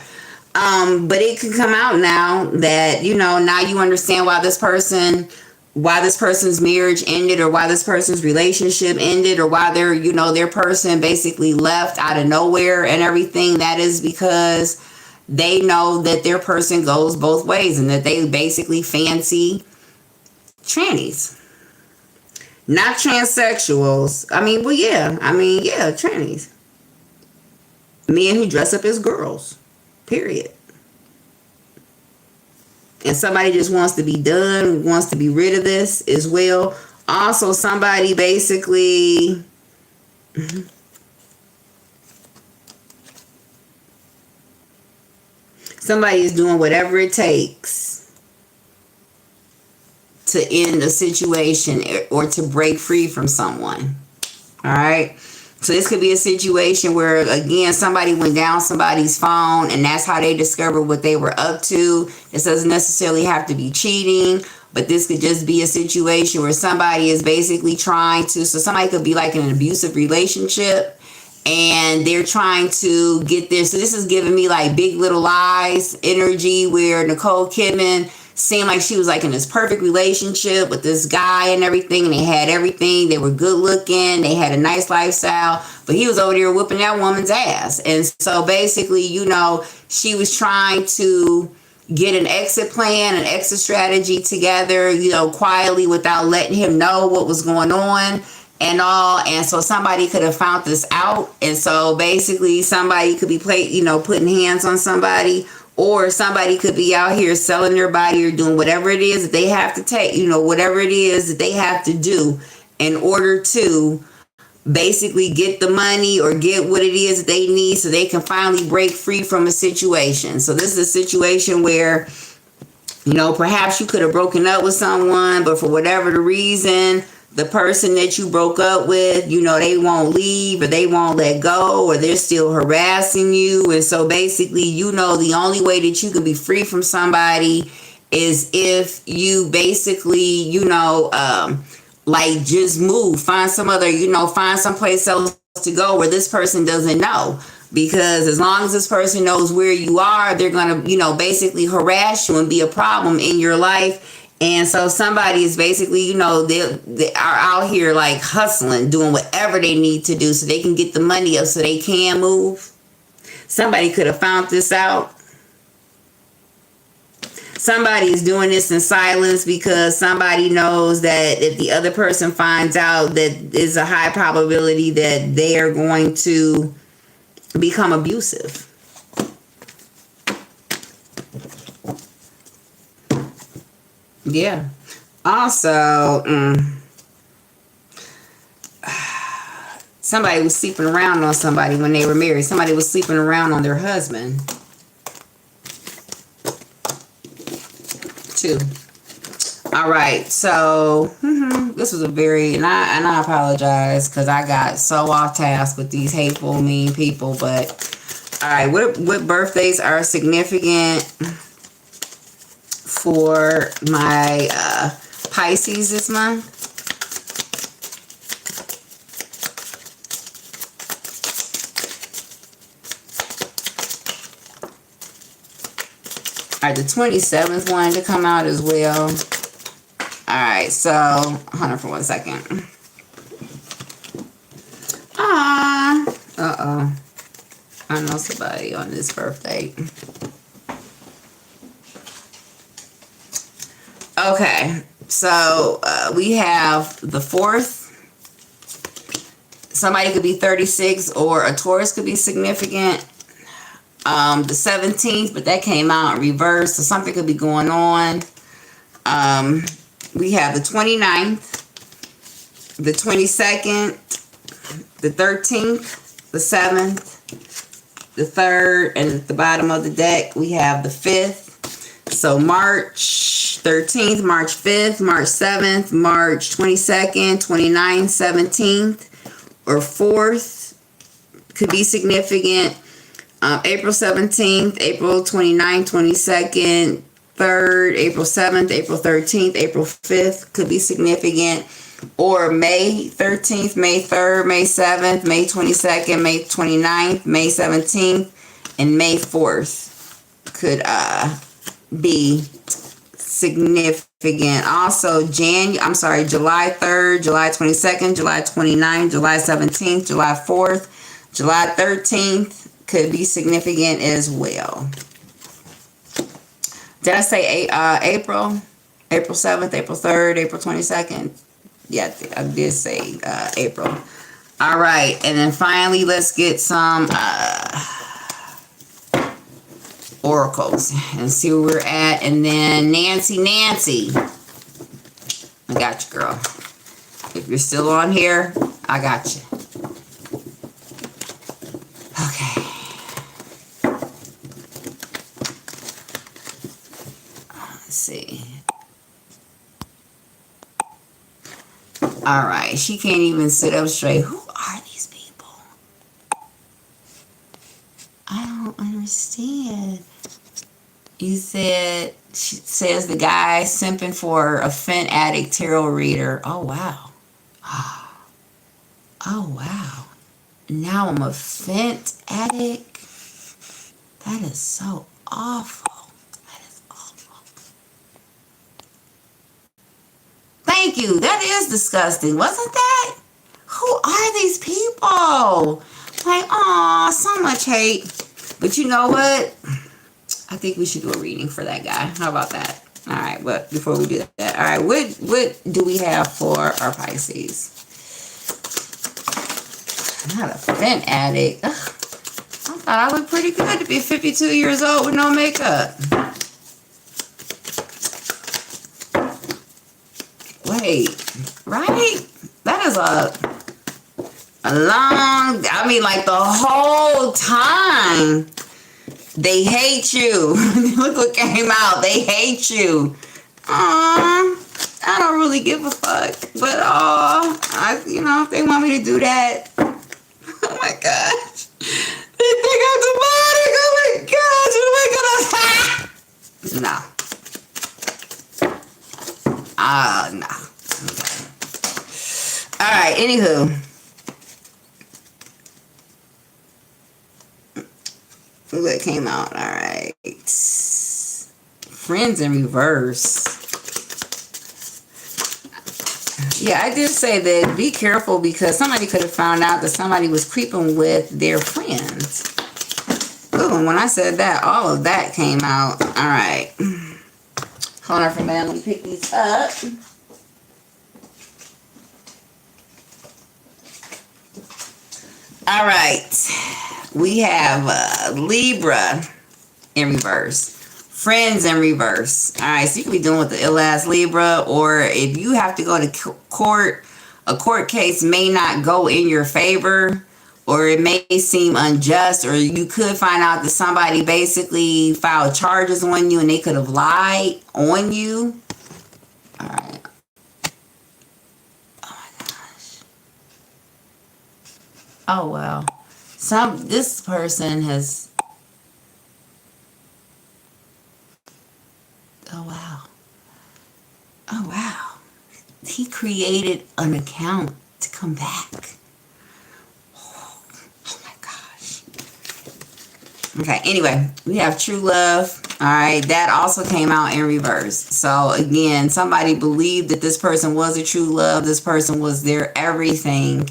But it can come out now that, now you understand why this person's marriage ended, or why this person's relationship ended, or why their person basically left out of nowhere and everything. That is because they know that their person goes both ways, and that they basically fancy trannies. Not transsexuals. Trannies. Men who dress up as girls. Period. And somebody just wants to be done, wants to be rid of this as well. Also, somebody basically... somebody is doing whatever it takes to end a situation, or to break free from someone. All right? So this could be a situation where, again, somebody went down somebody's phone, and that's how they discovered what they were up to. This doesn't necessarily have to be cheating, but this could just be a situation where somebody is basically trying to, so somebody could be like in an abusive relationship, and they're trying to get there. So this is giving me like Big Little Lies energy, where Nicole Kidman seemed like she was like in this perfect relationship with this guy and everything, and they had everything. They were good looking, they had a nice lifestyle, but he was over there whooping that woman's ass. And so basically, she was trying to get an exit plan, an exit strategy together, quietly, without letting him know what was going on and all. And so somebody could have found this out, and so basically somebody could be putting hands on somebody. Or somebody could be out here selling their body, or doing whatever it is that they have to take, whatever it is that they have to do in order to basically get the money, or get what it is that they need, so they can finally break free from a situation. So this is a situation where, perhaps you could have broken up with someone, but for whatever the reason, the person that you broke up with, they won't leave, or they won't let go, or they're still harassing you. And so basically, the only way that you can be free from somebody is if you basically, like, just move, find some other, find someplace else to go where this person doesn't know. Because as long as this person knows where you are, they're going to, basically harass you and be a problem in your life. And so somebody is basically, they are out here like hustling, doing whatever they need to do so they can get the money up so they can move. Somebody could have found this out. Somebody is doing this in silence because somebody knows that if the other person finds out, that there's a high probability that they are going to become abusive. Yeah. Also, Somebody was sleeping around on somebody when they were married. Somebody was sleeping around on their husband. 2. All right, so this was a very, and I apologize because I got so off task with these hateful, mean people. But all right, what birthdays are significant for my Pisces this month? All right, the 27th wanted to come out as well. All right, so hold on for 1 second. Uh-oh. I know somebody on this birthday. Okay, so we have the 4th. Somebody could be 36, or a Taurus could be significant. The 17th, but that came out in reverse, so something could be going on. We have the 29th, the 22nd, the 13th, the 7th, the 3rd, and at the bottom of the deck, we have the 5th. So March 13th, March 5th, March 7th, March 22nd, 29th, 17th, or 4th could be significant. April 17th, April 29th, 22nd, 3rd, April 7th, April 13th, April 5th could be significant. Or May 13th, May 3rd, May 7th, May 22nd, May 29th, May 17th, and May 4th could be significant. Also, July 3rd, July 22nd, July 29th, July 17th, July 4th, July 13th could be significant as well. Did I say April? April 7th, April 3rd, April 22nd? Yeah, I did say April. All right, and then finally, let's get some oracles and see where we're at. And then Nancy, I got you, girl. If you're still on here, I got you. Okay. Let's see. All right, she can't even sit up straight. Who are these people? I don't understand. You said, she says the guy simping for a Fent addict tarot reader. Oh, wow. Oh, wow. Now I'm a Fent addict. That is so awful. That is awful. Thank you. That is disgusting. Wasn't that? Who are these people? Like, aw, so much hate. But you know what? I think we should do a reading for that guy. How about that? All right, but before we do that, all right, what do we have for our Pisces? Not a Fent addict. Ugh, I thought I looked pretty good to be 52 years old with no makeup. Wait, right? That is a long, I mean, like the whole time. They hate you. Look what came out. They hate you. I don't really give a fuck. But, if they want me to do that. Oh, my gosh. They think I'm demonic. Oh, my gosh. What am I going to... No. No. Okay. All right. Anywho. What came out? All right. Friends in reverse. Yeah, I did say that be careful because somebody could have found out that somebody was creeping with their friends. Ooh, and when I said that, all of that came out. All right. Hold on for a minute. Let me pick these up. All right. We have Libra in reverse. Friends in reverse. All right, so you can be dealing with the ill-ass Libra, or if you have to go to court A court case may not go in your favor, or it may seem unjust, or you could find out that somebody basically filed charges on you and they could have lied on you. All right. Oh my gosh. Oh well. This person has. Oh wow. Oh wow. He created an account to come back. Oh my gosh. Okay, anyway, we have true love. All right, that also came out in reverse. So again, somebody believed that this person was a true love. This person was their everything,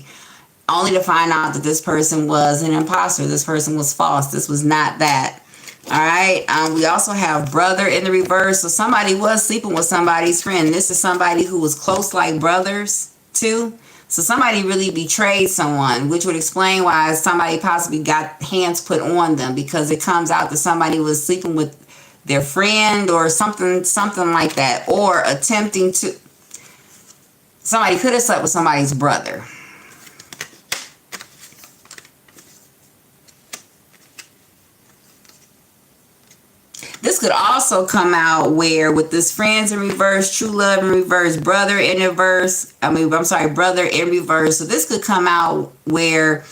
only to find out that this person was an imposter. This person was false. This was not that. All right. We also have brother in the reverse. So somebody was sleeping with somebody's friend. This is somebody who was close like brothers too. So somebody really betrayed someone, which would explain why somebody possibly got hands put on them, because it comes out that somebody was sleeping with their friend or something like that, or attempting to. Somebody could have slept with somebody's brother. This could also come out where, with this friends in reverse, true love in reverse, brother in reverse. Brother in reverse. So this could come out where,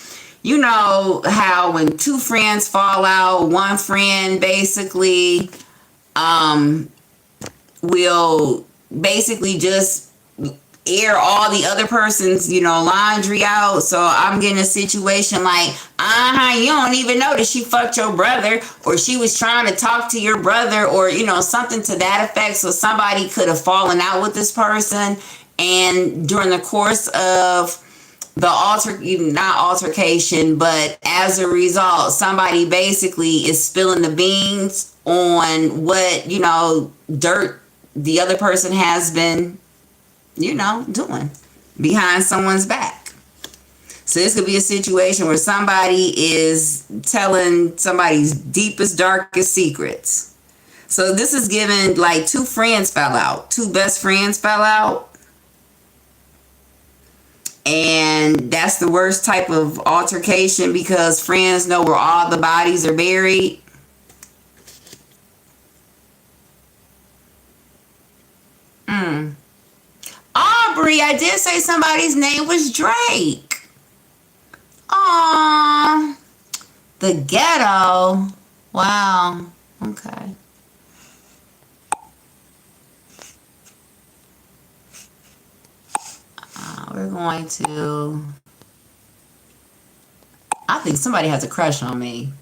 you know how when two friends fall out, one friend basically will basically just air all the other person's, laundry out. So I'm getting a situation like, you don't even know that she fucked your brother, or she was trying to talk to your brother, or, something to that effect. So somebody could have fallen out with this person, and during the course of the not altercation, but as a result, somebody basically is spilling the beans on what, dirt the other person has been doing behind someone's back. So this could be a situation where somebody is telling somebody's deepest, darkest secrets. So this is given like two friends fell out. Two best friends fell out. And that's the worst type of altercation, because friends know where all the bodies are buried. Aubrey, I did say somebody's name was Drake. Aww. The ghetto. Wow. Okay. We're going to... I think somebody has a crush on me.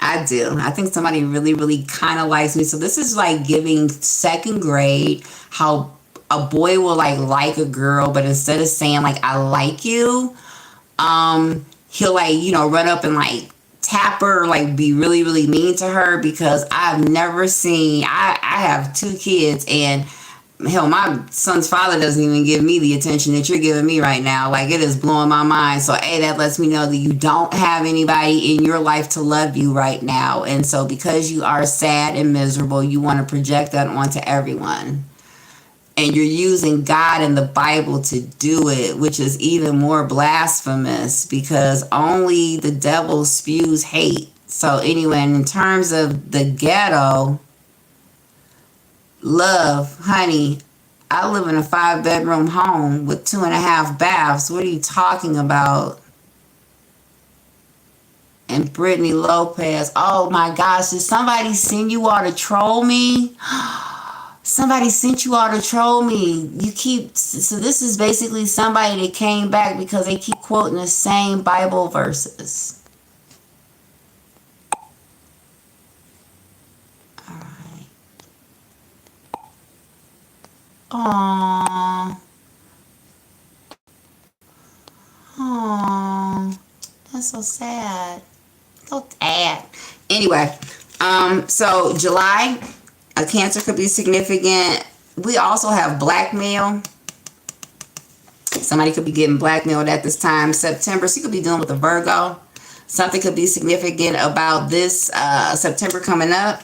I do. I think somebody really, really kind of likes me. So this is like giving second grade, how a boy will like a girl, but instead of saying like, I like you, he'll run up and tap her, or be really, really mean to her, because I've never seen, I have two kids, and hell, my son's father doesn't even give me the attention that you're giving me right now. It is blowing my mind. So, that lets me know that you don't have anybody in your life to love you right now. And so because you are sad and miserable, you want to project that onto everyone. And you're using God and the Bible to do it, which is even more blasphemous, because only the devil spews hate. So anyway, in terms of the ghetto, love, honey, I live in a 5-bedroom home with 2.5 baths. What are you talking about? And Brittany Lopez. Oh my gosh, did somebody send you all to troll me? Somebody sent you all to troll me. So this is basically somebody that came back because they keep quoting the same Bible verses. Aww. Aww. That's so sad. So sad. Anyway, so July, a Cancer could be significant. We also have blackmail. Somebody could be getting blackmailed at this time. September, so you could be dealing with a Virgo. Something could be significant about this September coming up.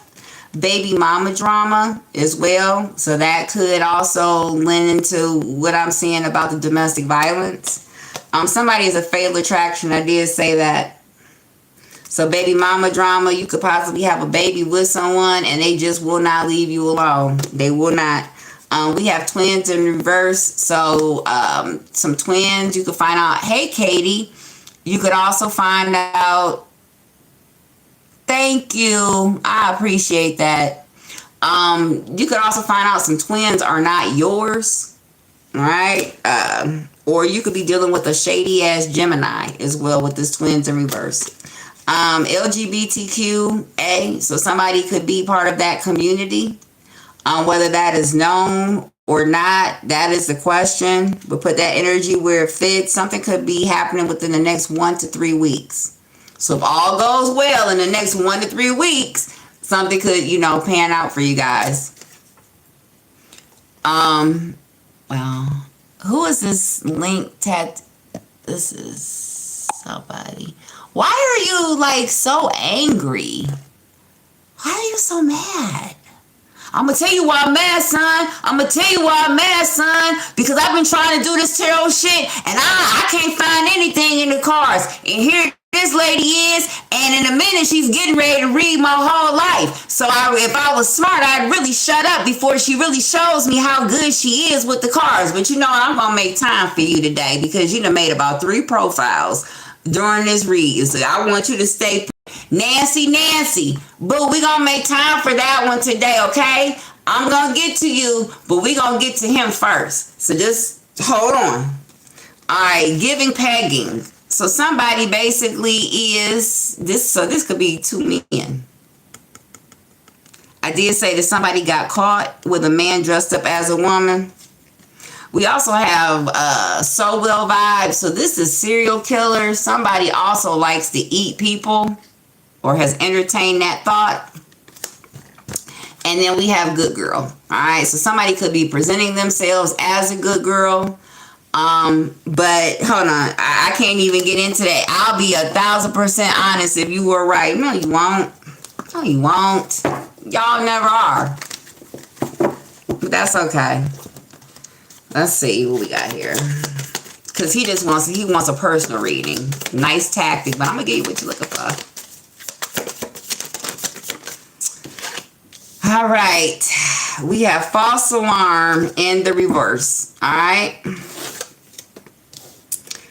baby mama drama as well. So that could also lend into what I'm saying about the domestic violence. Somebody is a fatal attraction. I did say that. So baby mama drama, you could possibly have a baby with someone and they just will not leave you alone. They will not. We have twins in reverse. So some twins, you could find out, hey, Katie, you could also find out, thank you, I appreciate that. You could also find out some twins are not yours, right? Or you could be dealing with a shady ass Gemini as well with this twins in reverse. LGBTQA, so somebody could be part of that community. Whether that is known or not, that is the question. But put that energy where it fits. Something could be happening within the next 1 to 3 weeks. So if all goes well in the next 1 to 3 weeks, something could, pan out for you guys. Well, who is this link tat? This is somebody. Why are you so angry? Why are you so mad? I'm going to tell you why I'm mad, son. Because I've been trying to do this tarot shit and I can't find anything in the cards. And here this lady is, and in a minute she's getting ready to read my whole life. So if I was smart, I'd really shut up before she really shows me how good she is with the cards. But I'm going to make time for you today because you done made about 3 profiles during this read. So I want you to stay Nancy, but we gonna make time for that one today, okay? I'm gonna get to you, but we gonna get to him first. So just hold on. All right, giving, pegging. So somebody basically is this. So this could be 2 men. I did say that somebody got caught with a man dressed up as a woman. We also have so well vibes. So this is serial killer. Somebody also likes to eat people or has entertained that thought. And then we have good girl. All right. So somebody could be presenting themselves as a good girl. But hold on. I can't even get into that. I'll be 1,000% honest if you were right. No, you won't. No, you won't. Y'all never are. But that's okay. Let's see what we got here. Because he wants a personal reading. Nice tactic, but I'm going to give you what you're looking for. All right. We have false alarm in the reverse. All right.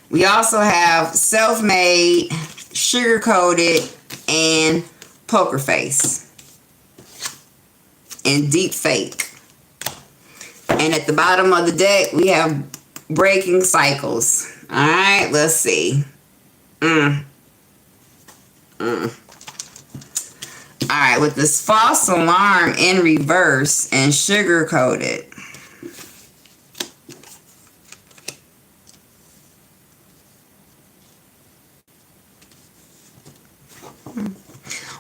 We also have self-made, sugar-coated, and poker face. And deep fake. And at the bottom of the deck, we have breaking cycles. All right, let's see. All right, with this false alarm in reverse and sugar coated.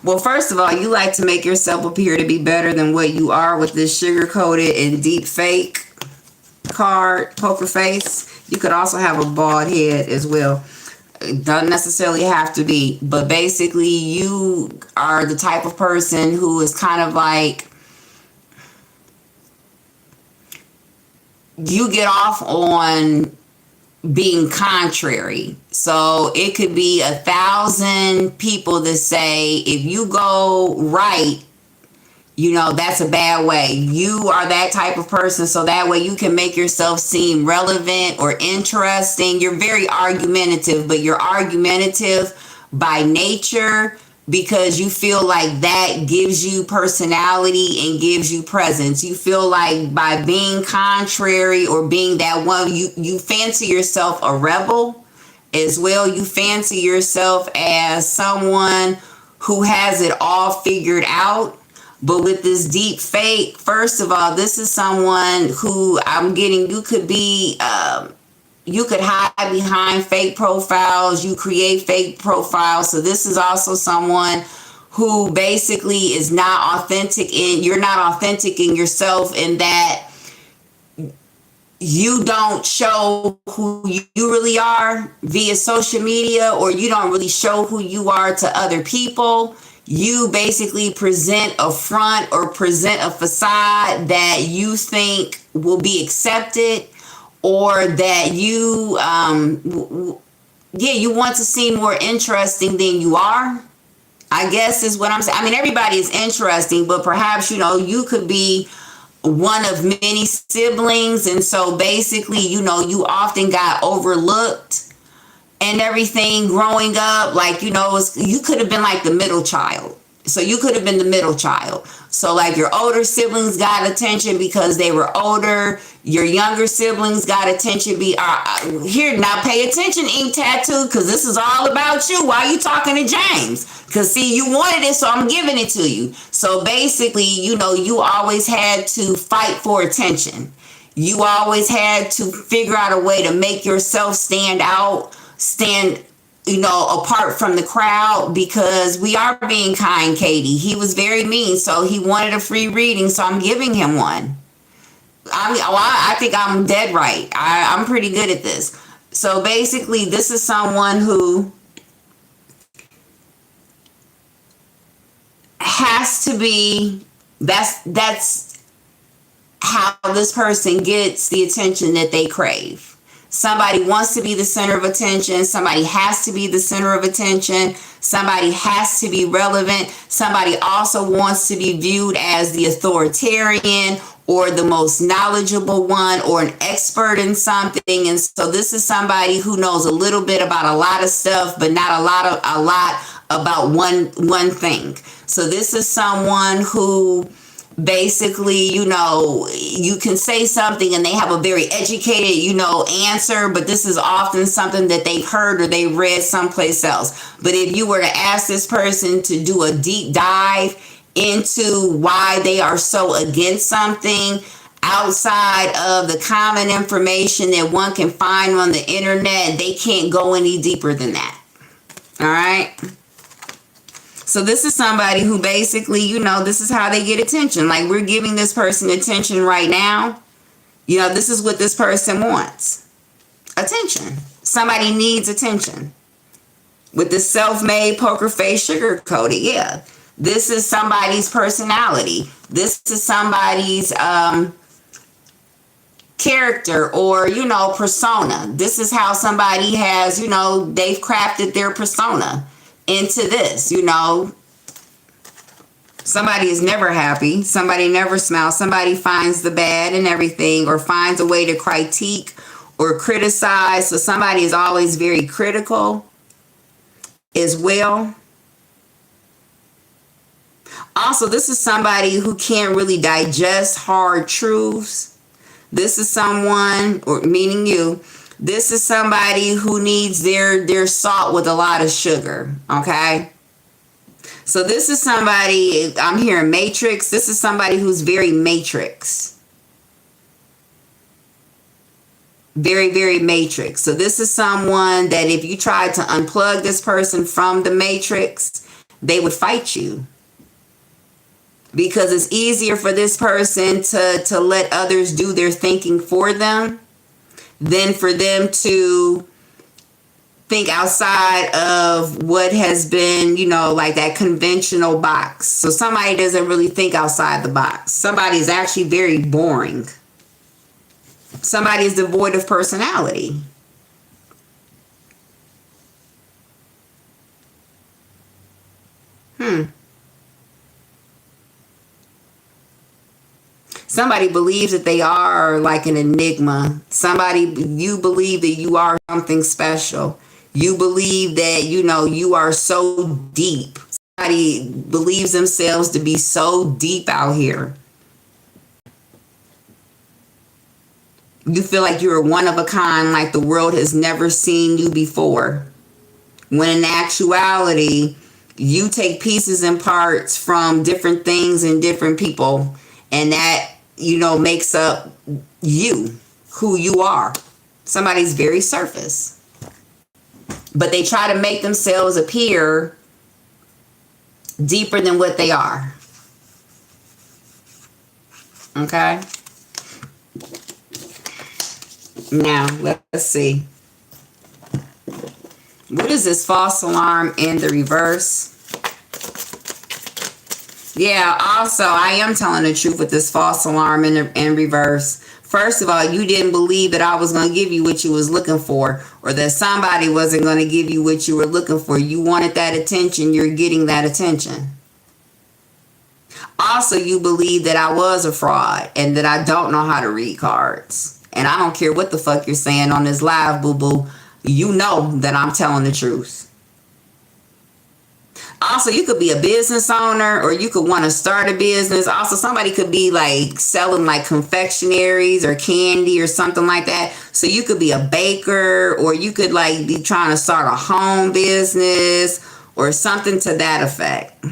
Well, first of all, you like to make yourself appear to be better than what you are with this sugar-coated and deep fake card, poker face. You could also have a bald head as well. It doesn't necessarily have to be, but basically you are the type of person who is kind of like, you get off on being contrary. So it could be 1,000 people that say, if you go right, that's a bad way. You are that type of person. So that way you can make yourself seem relevant or interesting. You're very argumentative, but you're argumentative by nature because you feel like that gives you personality and gives you presence. You feel like by being contrary or being that one, you fancy yourself a rebel as well. You fancy yourself as someone who has it all figured out. But with this deep fake, first of all, this is someone who you could be, you could hide behind fake profiles. You create fake profiles. So this is also someone who basically is not authentic you're not authentic in yourself in that you don't show who you really are via social media, or you don't really show who you are to other people. you basically present a front or present a facade that you think will be accepted, or that you you want to seem more interesting than you are, I guess is what I'm saying. I mean, everybody is interesting, but perhaps, you could be one of many siblings. And so basically, you often got overlooked and everything growing up. Like, you could have been like the middle child. So you could have been the middle child. So like your older siblings got attention because they were older. Your younger siblings got attention. Here, now pay attention, Ink Tattoo, because this is all about you. Why are you talking to James? Because see, you wanted it, so I'm giving it to you. So basically, you always had to fight for attention. You always had to figure out a way to make yourself stand out, apart from the crowd, because we are being kind, Katie. He was very mean, so he wanted a free reading, so I'm giving him one. I think I'm dead right. I'm pretty good at this. So basically, this is someone who has to be, that's how this person gets the attention that they crave. Somebody wants to be the center of attention. Somebody has to be the center of attention. Somebody has to be relevant. Somebody also wants to be viewed as the authoritarian or the most knowledgeable one or an expert in something. And so this is somebody who knows a little bit about a lot of stuff, but not a lot about one thing. So this is someone who basically, you can say something and they have a very educated, answer, but this is often something that they've heard or they read someplace else. But if you were to ask this person to do a deep dive into why they are so against something outside of the common information that one can find on the internet, they can't go any deeper than that. All right. So this is somebody who basically, this is how they get attention. Like, we're giving this person attention right now. This is what this person wants. Attention. Somebody needs attention. With this self-made poker face sugar-coated, yeah. This is somebody's personality. This is somebody's character or, persona. This is how somebody has, they've crafted their persona into this. Somebody is never happy. Somebody never smiles. Somebody finds the bad in everything or finds a way to critique or criticize. So somebody is always very critical as well. Also, this is somebody who can't really digest hard truths. This is someone, or meaning you, this is somebody who needs their salt with a lot of sugar, okay? So this is somebody, I'm hearing matrix. This is somebody who's very matrix. Very, very matrix. So this is someone that if you tried to unplug this person from the matrix, they would fight you. Because it's easier for this person to let others do their thinking for them than for them to think outside of what has been, like that conventional box. So somebody doesn't really think outside the box. Somebody is actually very boring. Somebody is devoid of personality. Somebody believes that they are like an enigma. You believe that you are something special. You believe that, you are so deep. Somebody believes themselves to be so deep out here. You feel like you're one of a kind, like the world has never seen you before. When in actuality, you take pieces and parts from different things and different people. And that, makes up you, who you are. Somebody's very surface. But they try to make themselves appear deeper than what they are. Okay? Now, let's see. What is this false alarm in the reverse? Yeah, also, I am telling the truth with this false alarm in reverse. First of all, you didn't believe that I was going to give you what you was looking for, or that somebody wasn't going to give you what you were looking for. You wanted that attention. You're getting that attention. Also, you believe that I was a fraud and that I don't know how to read cards. And I don't care what the fuck you're saying on this live, boo-boo. You know that I'm telling the truth. Also, you could be a business owner, or you could want to start a business. Also, somebody could be like selling like confectionaries or candy or something like that. So you could be a baker, or you could like be trying to start a home business or something to that effect.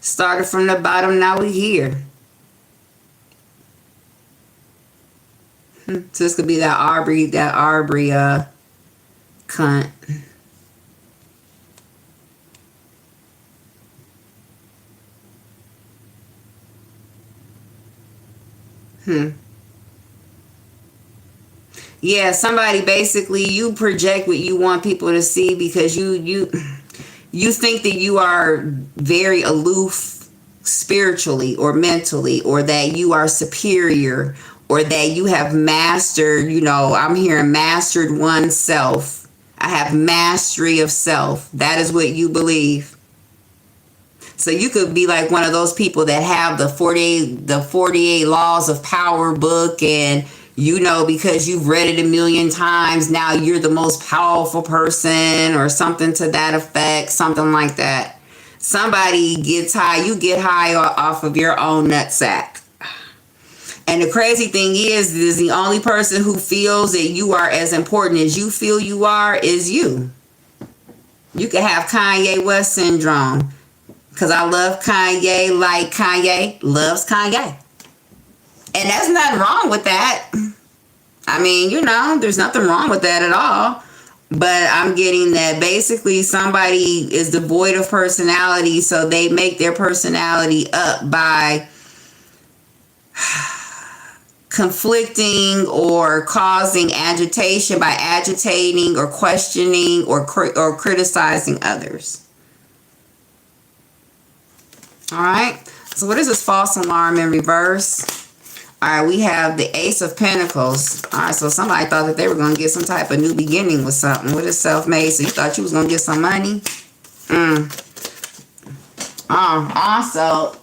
Started from the bottom, now we here. So this could be that Aubrey cunt. Yeah, somebody basically, you project what you want people to see because you think that you are very aloof spiritually or mentally, or that you are superior, or that you have mastered, I'm hearing mastered oneself. I have mastery of self. That is what you believe. So you could be like one of those people that have the 48 laws of power book, and because you've read it a million times, now you're the most powerful person or something to that effect, something like that. Somebody gets high, you get high off of your own nutsack. And the crazy thing is the only person who feels that you are as important as you feel you are is you. You could have Kanye West syndrome. Because I love Kanye like Kanye loves Kanye. And there's nothing wrong with that. I mean, there's nothing wrong with that at all. But I'm getting that basically somebody is devoid of personality, so they make their personality up by conflicting or causing agitation by agitating or questioning or criticizing others. All right. So what is this false alarm in reverse? All right. We have the Ace of Pentacles. All right. So somebody thought that they were going to get some type of new beginning with something. What is self-made? So you thought you was going to get some money? Also,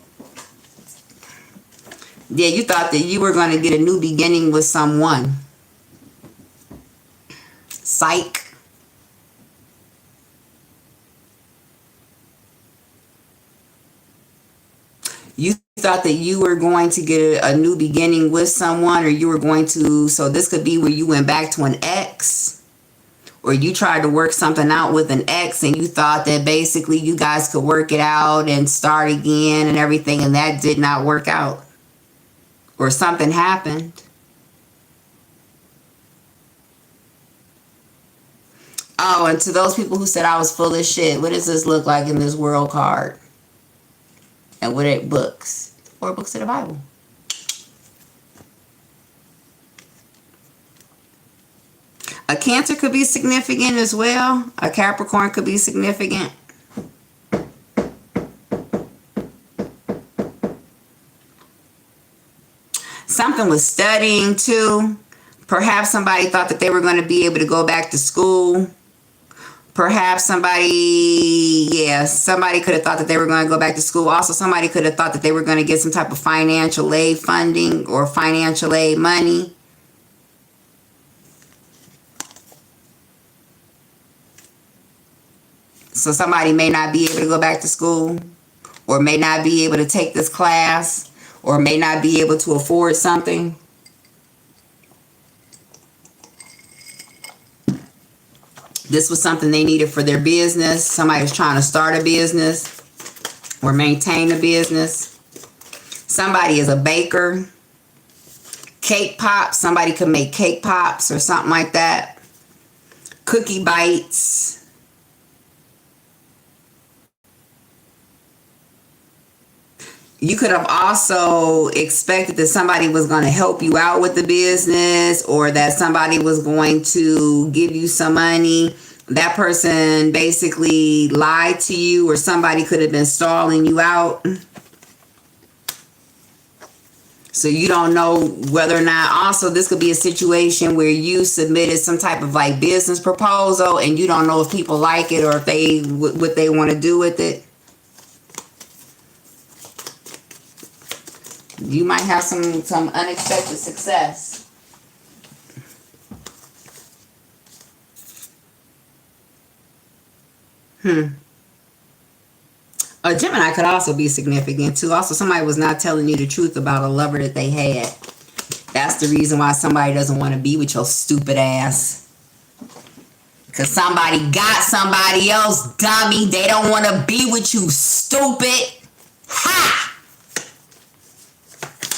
yeah, you thought that you were going to get a new beginning with someone. Psych. You thought that you were going to get a new beginning with someone, or you were going to, so this could be where you went back to an ex, or you tried to work something out with an ex, and you thought that basically you guys could work it out and start again and everything, and that did not work out, or something happened. Oh, and to those people who said I was full of shit, what does this look like in this world card? And what are books? Or books of the Bible. A Cancer could be significant as well. A Capricorn could be significant. Something with studying too. Perhaps somebody thought that they were going to be able to go back to school. Perhaps somebody could have thought that they were going to go back to school. Also, somebody could have thought that they were going to get some type of financial aid funding or financial aid money. So somebody may not be able to go back to school, or may not be able to take this class, or may not be able to afford something. This was something they needed for their business. Somebody was trying to start a business or maintain a business. Somebody is a baker. Cake pops. Somebody could make cake pops or something like that. Cookie bites. You could have also expected that somebody was going to help you out with the business, or that somebody was going to give you some money. That person basically lied to you, or somebody could have been stalling you out. So you don't know whether or not. Also, this could be a situation where you submitted some type of like business proposal, and you don't know if people like it or if they what they want to do with it. You might have some unexpected success. A Gemini could also be significant too. Also, somebody was not telling you the truth about a lover that they had. That's the reason why somebody doesn't want to be with your stupid ass. Because somebody got somebody else, dummy. They don't want to be with you, stupid. Ha!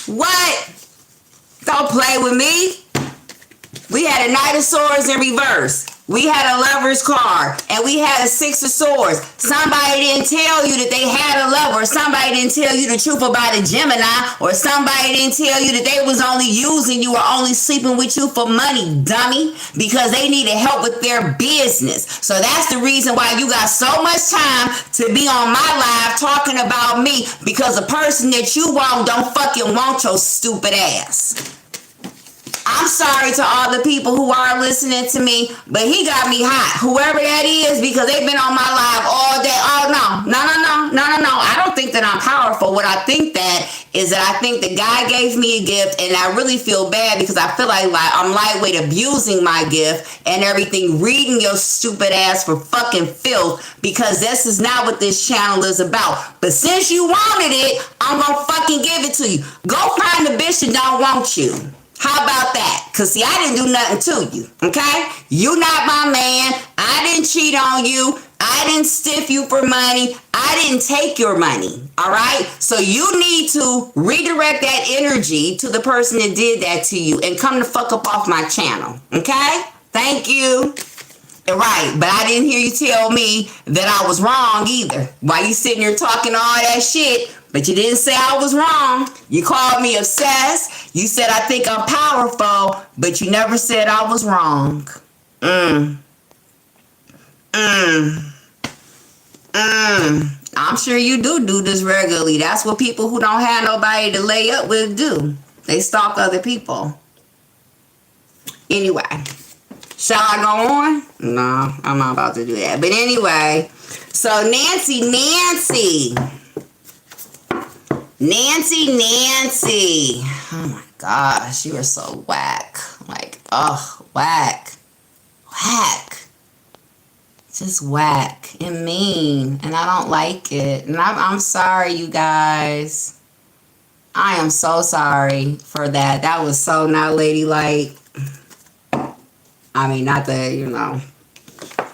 What? Don't play with me. We had a Knight of Swords in reverse. We had a Lover's card. And we had a Six of Swords. Somebody didn't tell you that they had a lover. Somebody didn't tell you the truth about a Gemini. Or somebody didn't tell you that they was only using you or only sleeping with you for money, dummy. Because they needed help with their business. So that's the reason why you got so much time to be on my live talking about me. Because the person that you want don't fucking want your stupid ass. I'm sorry to all the people who are listening to me, but he got me hot. Whoever that is, because they've been on my live all day. Oh, no. I don't think that I'm powerful. What I think that is that I think that God gave me a gift, and I really feel bad because I feel like I'm lightweight abusing my gift and everything, reading your stupid ass for fucking filth, because this is not what this channel is about. But since you wanted it, I'm gonna fucking give it to you. Go find the bitch that don't want you. How about that? Because, see, I didn't do nothing to you, okay? You not my man. I didn't cheat on you. I didn't stiff you for money. I didn't take your money, all right? So you need to redirect that energy to the person that did that to you and come the fuck up off my channel, okay? Thank you. Right, but I didn't hear you tell me that I was wrong either. Why you sitting here talking all that shit, but you didn't say I was wrong. You called me obsessed. You said I think I'm powerful, but you never said I was wrong. I'm sure you do this regularly. That's what people who don't have nobody to lay up with do. They stalk other people. Anyway. Shall I go on? No, I'm not about to do that. But anyway, so Nancy. Oh my gosh, you are so whack. Like, oh, whack. Just whack and mean. And I don't like it. And I'm sorry, you guys. I am so sorry for that. That was so not ladylike. I mean, not that, you know,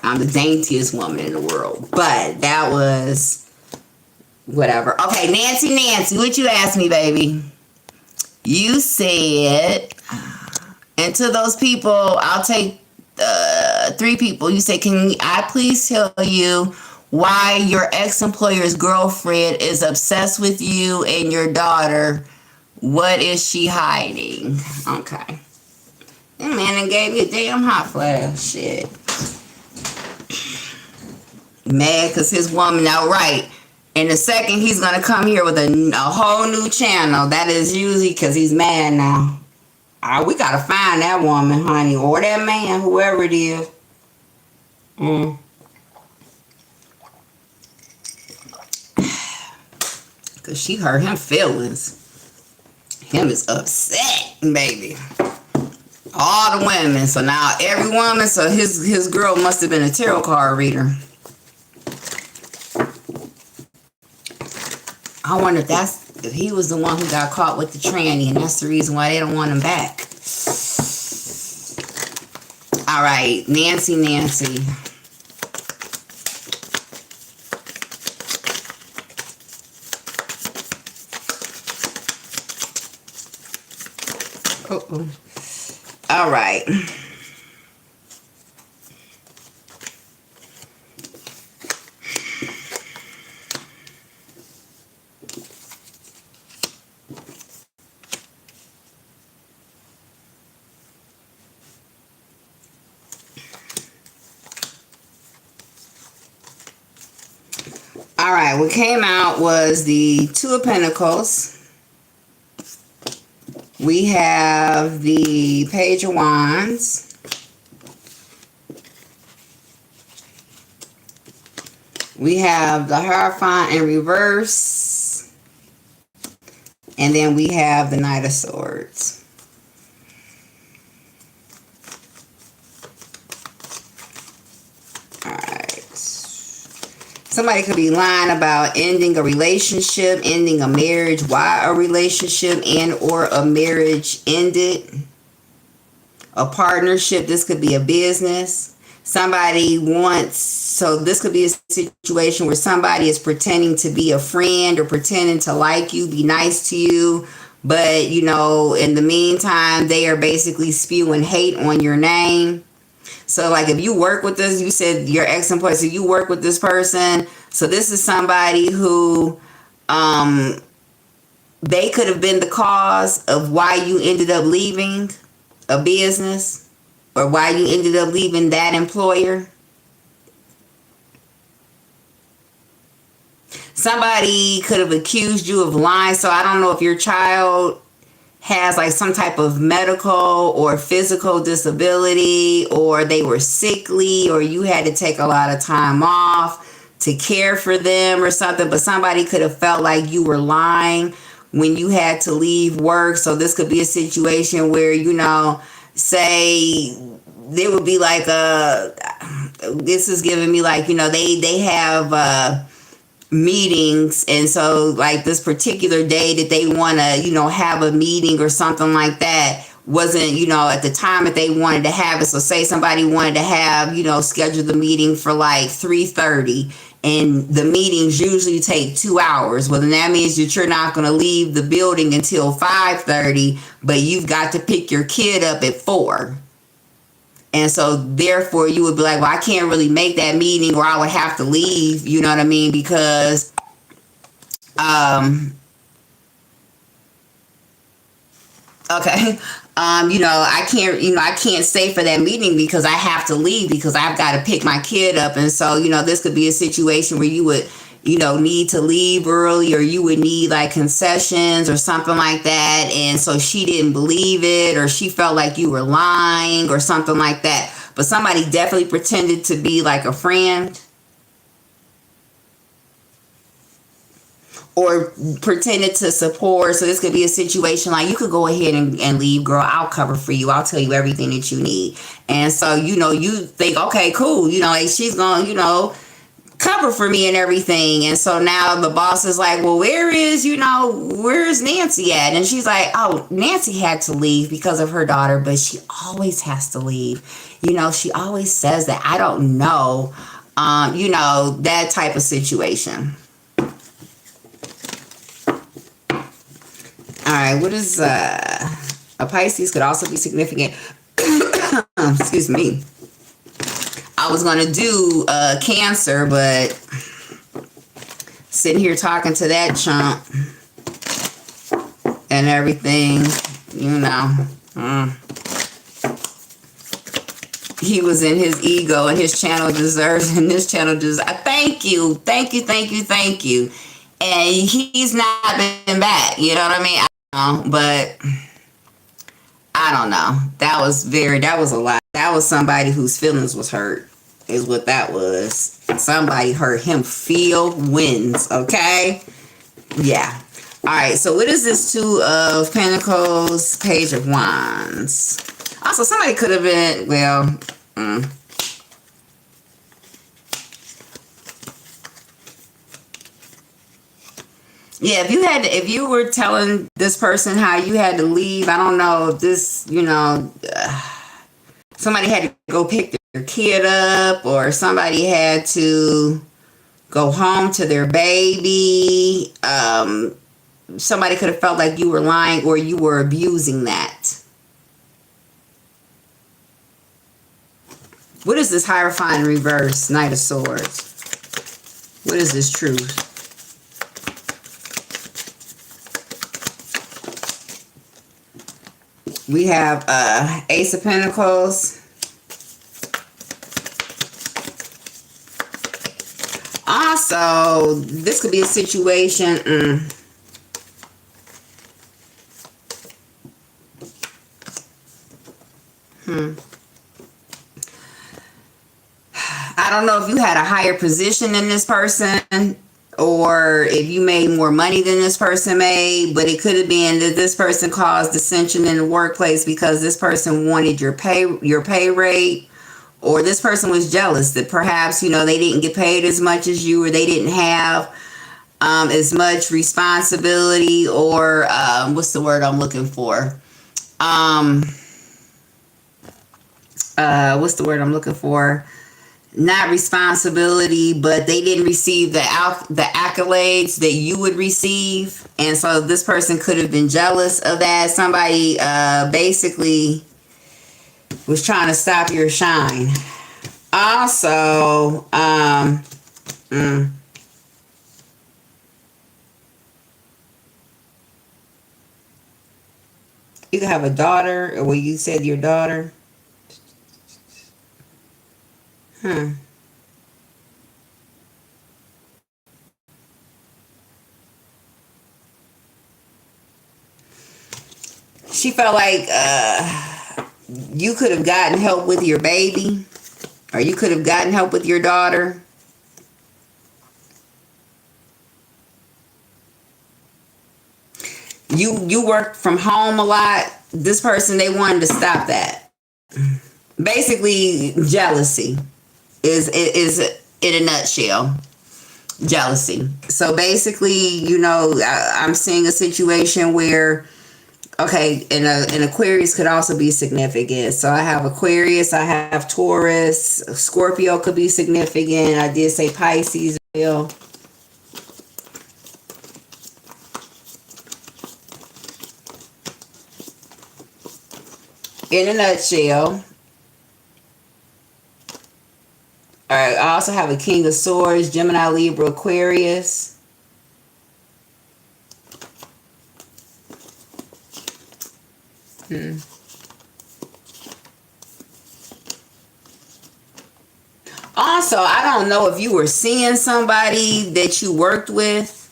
I'm the daintiest woman in the world, but that was whatever. Okay, Nancy, what you asked me, baby? You said, and to those people, I'll take 3 people. You said, can I please tell you why your ex-employer's girlfriend is obsessed with you and your daughter? What is she hiding? Okay. That man done gave me a damn hot flash. Shit. Mad because his woman outright. In a second, he's going to come here with a whole new channel. That is usually because he's mad now. We got to find that woman, honey. Or that man, whoever it is. Because she hurt him feelings. Him is upset, baby. All the women. So now every woman, so his girl must have been a tarot card reader. I wonder if he was the one who got caught with the tranny, and that's the reason why they don't want him back. All right, Nancy. Uh-oh. All right. right, what came out was the Two of Pentacles. We have the Page of Wands. We have the Hierophant in reverse. And then we have the Knight of Swords. Somebody could be lying about ending a relationship, ending a marriage, why a relationship and or a marriage ended. A partnership, this could be a business. Somebody wants, so this could be a situation where somebody is pretending to be a friend or pretending to like you, be nice to you. But, you know, in the meantime, they are basically spewing hate on your name. So like if you work with this, you said your ex-employee, so you work with this person. So this is somebody who they could have been the cause of why you ended up leaving a business or why you ended up leaving that employer. Somebody could have accused you of lying. So I don't know if your child has like some type of medical or physical disability, or they were sickly, or you had to take a lot of time off to care for them or something, but somebody could have felt like you were lying when you had to leave work. So this could be a situation where, you know, say there would be like this is giving me like, you know, they have meetings, and so like this particular day that they want to, you know, have a meeting or something like that wasn't, you know, at the time that they wanted to have it. So say somebody wanted to have, you know, schedule the meeting for like 3:30, and the meetings usually take 2 hours. Well, then that means that you're not going to leave the building until 5:30, but you've got to pick your kid up at 4. And so therefore you would be like, well, I can't really make that meeting, or I would have to leave, you know what I mean? Because, okay, you know, I can't stay for that meeting because I have to leave because I've got to pick my kid up. And so, you know, this could be a situation where you would, you know, need to leave early, or you would need like concessions or something like that. And so she didn't believe it, or she felt like you were lying or something like that. But somebody definitely pretended to be like a friend, or pretended to support. So this could be a situation like, you could go ahead and leave, girl. I'll cover for you. I'll tell you everything that you need. And so, you know, you think, okay, cool. You know, like she's going to, you know, cover for me and everything. And so now the boss is like, well, where's Nancy at? And she's like, oh, Nancy had to leave because of her daughter, but she always has to leave. You know, she always says that. I don't know. You know, that type of situation. All right, what is a Pisces could also be significant. Excuse me. I was going to do Cancer, but sitting here talking to that chump and everything, you know, he was in his ego, and his channel deserves, and this channel deserves, thank you. And he's not been back, you know what I mean? I don't know, but I don't know. That was a lot. That was somebody whose feelings was hurt, is what that was. Somebody hurt him feelings, okay? Yeah. All right, so what is this Two of Pentacles, Page of Wands? Also, somebody could have been, well, yeah, if you were telling this person how you had to leave, I don't know if this, you know, somebody had to go pick their kid up, or somebody had to go home to their baby. Somebody could have felt like you were lying, or you were abusing that. What is this Hierophant in reverse, Knight of Swords? What is this truth? We have Ace of Pentacles. Also, this could be a situation. I don't know if you had a higher position than this person, or if you made more money than this person made, but it could have been that this person caused dissension in the workplace because this person wanted your pay rate, or this person was jealous that perhaps, they didn't get paid as much as you, or they didn't have as much responsibility, or what's the word I'm looking for? What's the word I'm looking for? Not responsibility, but they didn't receive the accolades that you would receive. And so this person could have been jealous of that. Somebody basically was trying to stop your shine. Also, you could have a daughter, or you said your daughter. She felt like you could have gotten help with your baby, or you could have gotten help with your daughter. You work from home a lot. This person, they wanted to stop that. Basically, jealousy is in a nutshell. Jealousy. So basically, I'm seeing a situation where, okay, and an Aquarius could also be significant. So I have Aquarius, I have Taurus, Scorpio could be significant. I did say Pisces. In a nutshell, all right, I also have a King of Swords, Gemini, Libra, Aquarius. Also, I don't know if you were seeing somebody that you worked with,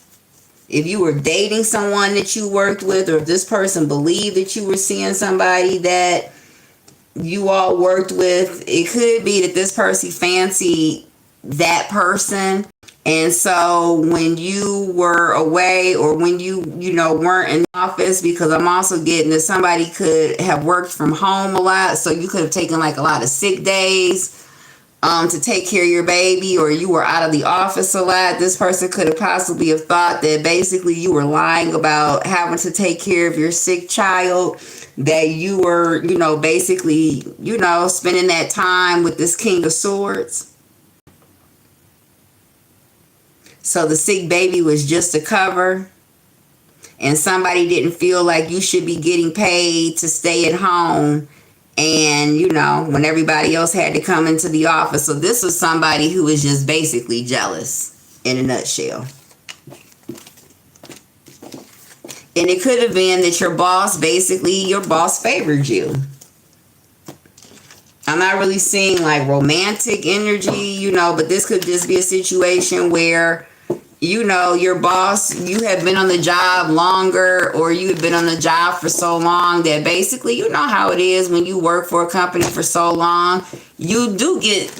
if you were dating someone that you worked with, or if this person believed that you were seeing somebody that you all worked with. It could be that this person fancied that person. And so when you were away, or when you weren't in the office, because I'm also getting that somebody could have worked from home a lot. So you could have taken like a lot of sick days to take care of your baby, or you were out of the office a lot. This person could have possibly have thought that basically you were lying about having to take care of your sick child, that you were, basically, spending that time with this King of Swords. So the sick baby was just a cover, and somebody didn't feel like you should be getting paid to stay at home, and when everybody else had to come into the office. So this was somebody who was just basically jealous in a nutshell. And it could have been that your boss favored you. I'm not really seeing like romantic energy, but this could just be a situation where, your boss, you have been on the job longer, or you have been on the job for so long that basically, how it is when you work for a company for so long, you do get,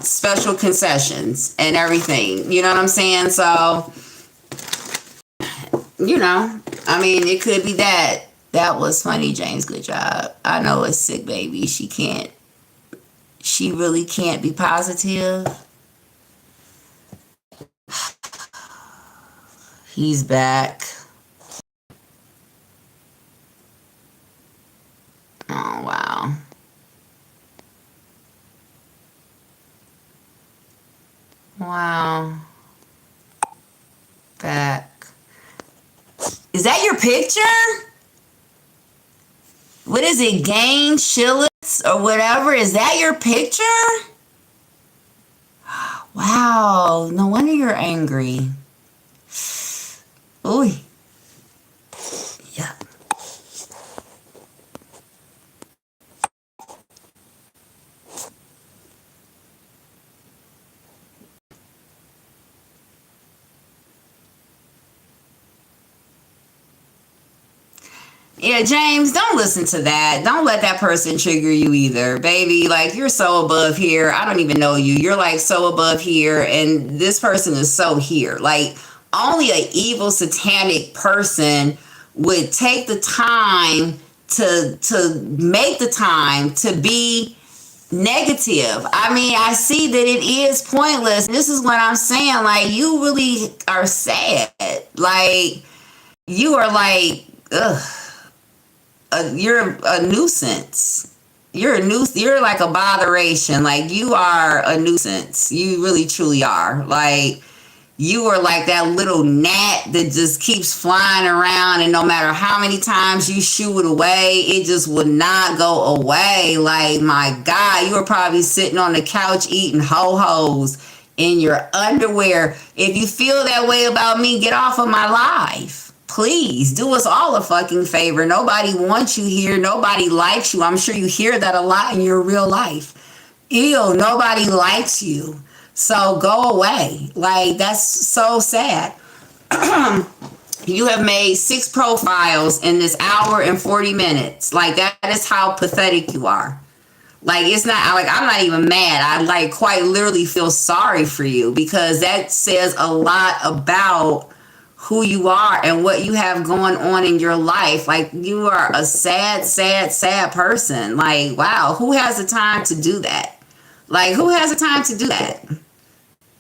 special concessions and everything. You know what I'm saying? So, it could be that. That was funny, James. Good job. I know it's sick, baby. She really can't be positive. He's back. Oh, wow. Wow. Back. Is that your picture? What is it? Gain Shillets or whatever? Is that your picture? Wow. No wonder you're angry. Ooh. Yeah. Yeah, James, don't listen to that. Don't let that person trigger you either, baby. Like, you're so above here. I don't even know you. You're like so above here, and this person is so here. Like, only an evil satanic person would take the time to make the time to be negative. I mean, I see that it is pointless. This is what I'm saying. Like, you really are sad. Like, you are like, ugh. You're a nuisance. You're like a botheration. Like, you are a nuisance. You really truly are. Like, you are like that little gnat that just keeps flying around, and no matter how many times you shoo it away, it just would not go away. Like, my God, you were probably sitting on the couch eating ho-hos in your underwear. If you feel that way about me, get off of my life. Please do us all a fucking favor. Nobody wants you here. Nobody likes you. I'm sure you hear that a lot in your real life. Ew, nobody likes you. So go away. Like, that's so sad. You have made 6 profiles in this hour and 40 minutes. Like, that is how pathetic you are. Like, it's not, like, I'm not even mad. I, like, quite literally feel sorry for you, because that says a lot about who you are and what you have going on in your life. Like, you are a sad, sad, sad person. Like, wow, who has the time to do that? Like, who has the time to do that?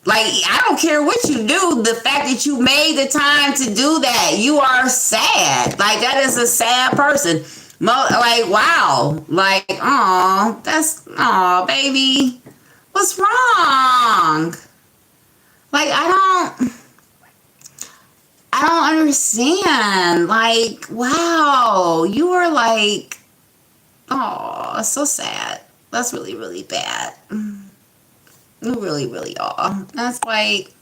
Like, I don't care what you do. The fact that you made the time to do that, you are sad. Like, that is a sad person. Like, wow. Like, oh, baby. What's wrong? Like, I don't understand. Like, wow, you are like, oh, so sad. That's really, really bad. You really, really are. That's like,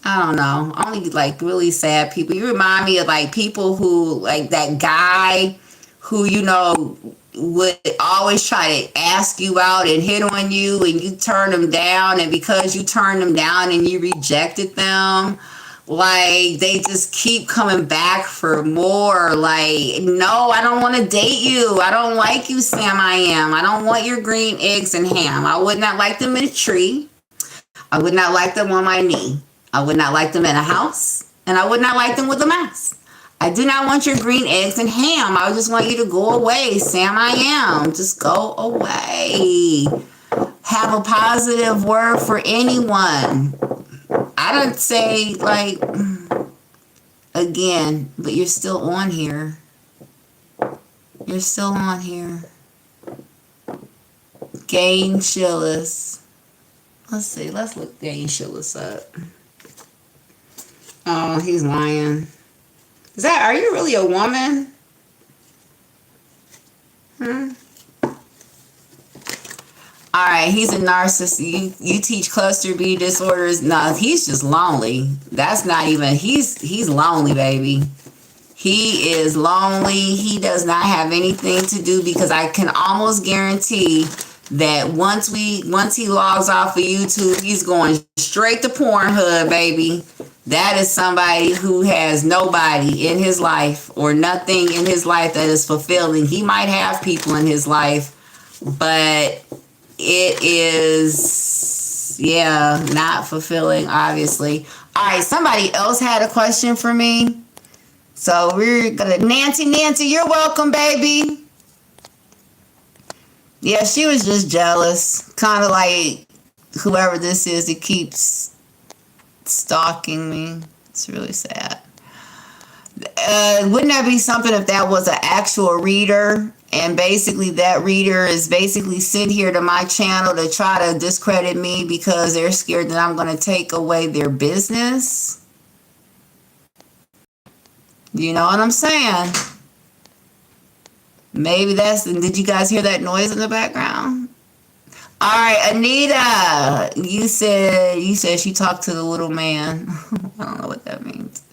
I don't know. Only like really sad people. You remind me of like people who, like that guy who, you know, would always try to ask you out and hit on you, and you turn them down, and because you turned them down and you rejected them, like, they just keep coming back for more. Like, no, I don't want to date you. I don't like you, Sam. I don't want your green eggs and ham. I would not like them in a tree. I would not like them on my knee. I would not like them in a house. And I would not like them with a mouse. I do not want your green eggs and ham. I just want you to go away, Sam. Just go away. Have a positive word for anyone. I don't say, like, again, but you're still on here. You're still on here. Gain Shillis. Let's see. Let's look Gain Shillis up. Oh, he's lying. Are you really a woman? All right, he's a narcissist. You teach cluster B disorders. No, he's just lonely. That's not even, he's lonely, baby. He is lonely. He does not have anything to do, because I can almost guarantee that once he logs off of YouTube, he's going straight to Pornhub, baby. That is somebody who has nobody in his life, or nothing in his life that is fulfilling. He might have people in his life, but it is, yeah, not fulfilling, obviously. All right, somebody else had a question for me. So we're gonna, Nancy, you're welcome, baby. Yeah, she was just jealous. Kind of like whoever this is that keeps stalking me. It's really sad. Wouldn't that be something if that was an actual reader, and basically that reader is basically sent here to my channel to try to discredit me because they're scared that I'm going to take away their business? You know what I'm saying? Maybe that's, did you guys hear that noise in the background? All right, Anita, you said she talked to the little man. I don't know what that means.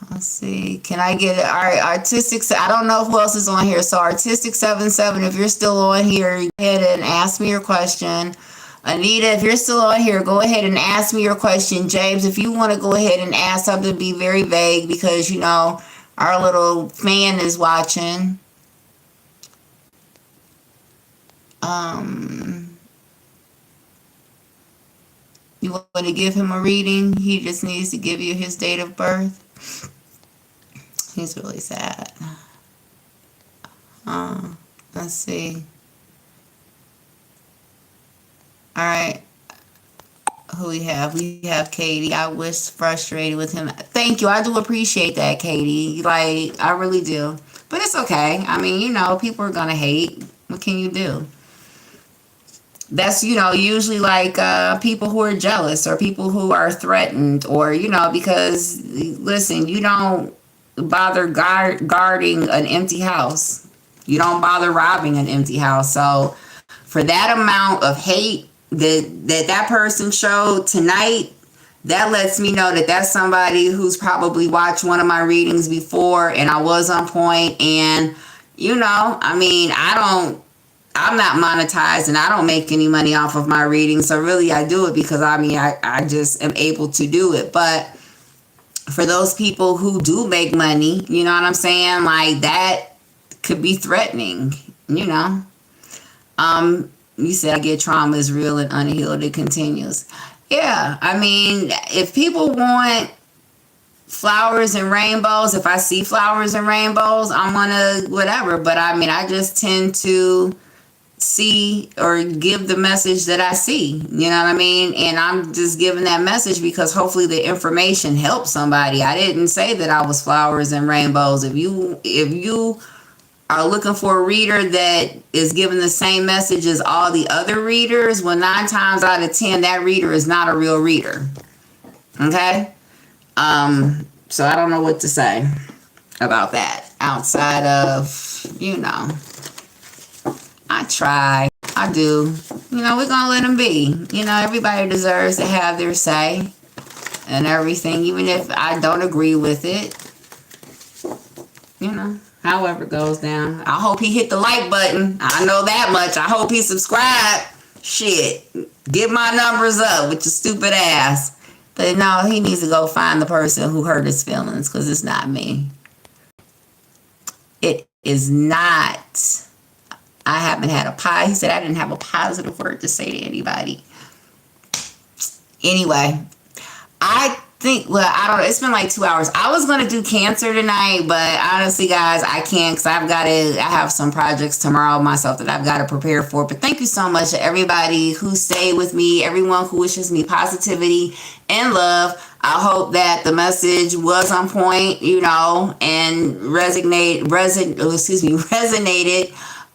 Let's see. Can I get it? All right, Artistic. I don't know who else is on here. So Artistic 77, if you're still on here, go ahead and ask me your question. Anita, if you're still on here, go ahead and ask me your question. James, if you want to go ahead and ask something, be very vague because, you know, our little fan is watching. You want to give him a reading? He just needs to give you his date of birth. He's really sad. Let's see. All right. Who we have? We have Katie. I was frustrated with him. Thank you. I do appreciate that, Katie. Like, I really do. But it's okay. I mean, you know, people are going to hate. What can you do? That's, you know, usually like people who are jealous or people who are threatened or, you know, because, listen, you don't bother guarding an empty house. You don't bother robbing an empty house. So for that amount of hate that person showed tonight, that lets me know that that's somebody who's probably watched one of my readings before and I was on point. And, you know, I mean, I'm not monetized and I don't make any money off of my readings. So really I do it because I just am able to do it. But for those people who do make money, you know what I'm saying? Like that could be threatening, you know? You said I get trauma is real and unhealed. It continues. Yeah. I mean, if people want flowers and rainbows, if I see flowers and rainbows, I'm gonna whatever. But I mean, I just tend to see or give the message that I see, you know what I mean? And I'm just giving that message because hopefully the information helps somebody. I didn't say that I was flowers and rainbows. If you are looking for a reader that is giving the same message as all the other readers, well, 9 times out of 10, that reader is not a real reader. Okay? So I don't know what to say about that outside of, you know, I try. I do. You know, we're going to let them be. You know, everybody deserves to have their say and everything, even if I don't agree with it. You know, however it goes down. I hope he hit the like button. I know that much. I hope he subscribed. Shit. Get my numbers up with your stupid ass. But no, he needs to go find the person who hurt his feelings because it's not me. It is not. I haven't had he said I didn't have a positive word to say to anybody. Anyway, I think, well, I don't know. It's been like 2 hours. I was going to do Cancer tonight, but honestly, guys, I can't because I have some projects tomorrow myself that I've got to prepare for. But thank you so much to everybody who stayed with me, everyone who wishes me positivity and love. I hope that the message was on point, you know, and resonated.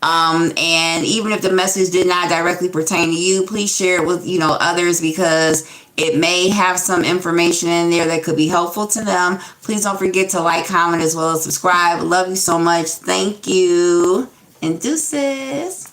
And even if the message did not directly pertain to you, please share it with, you know, others because it may have some information in there that could be helpful to them. Please don't forget to like, comment, as well as subscribe. Love you so much. Thank you. And deuces.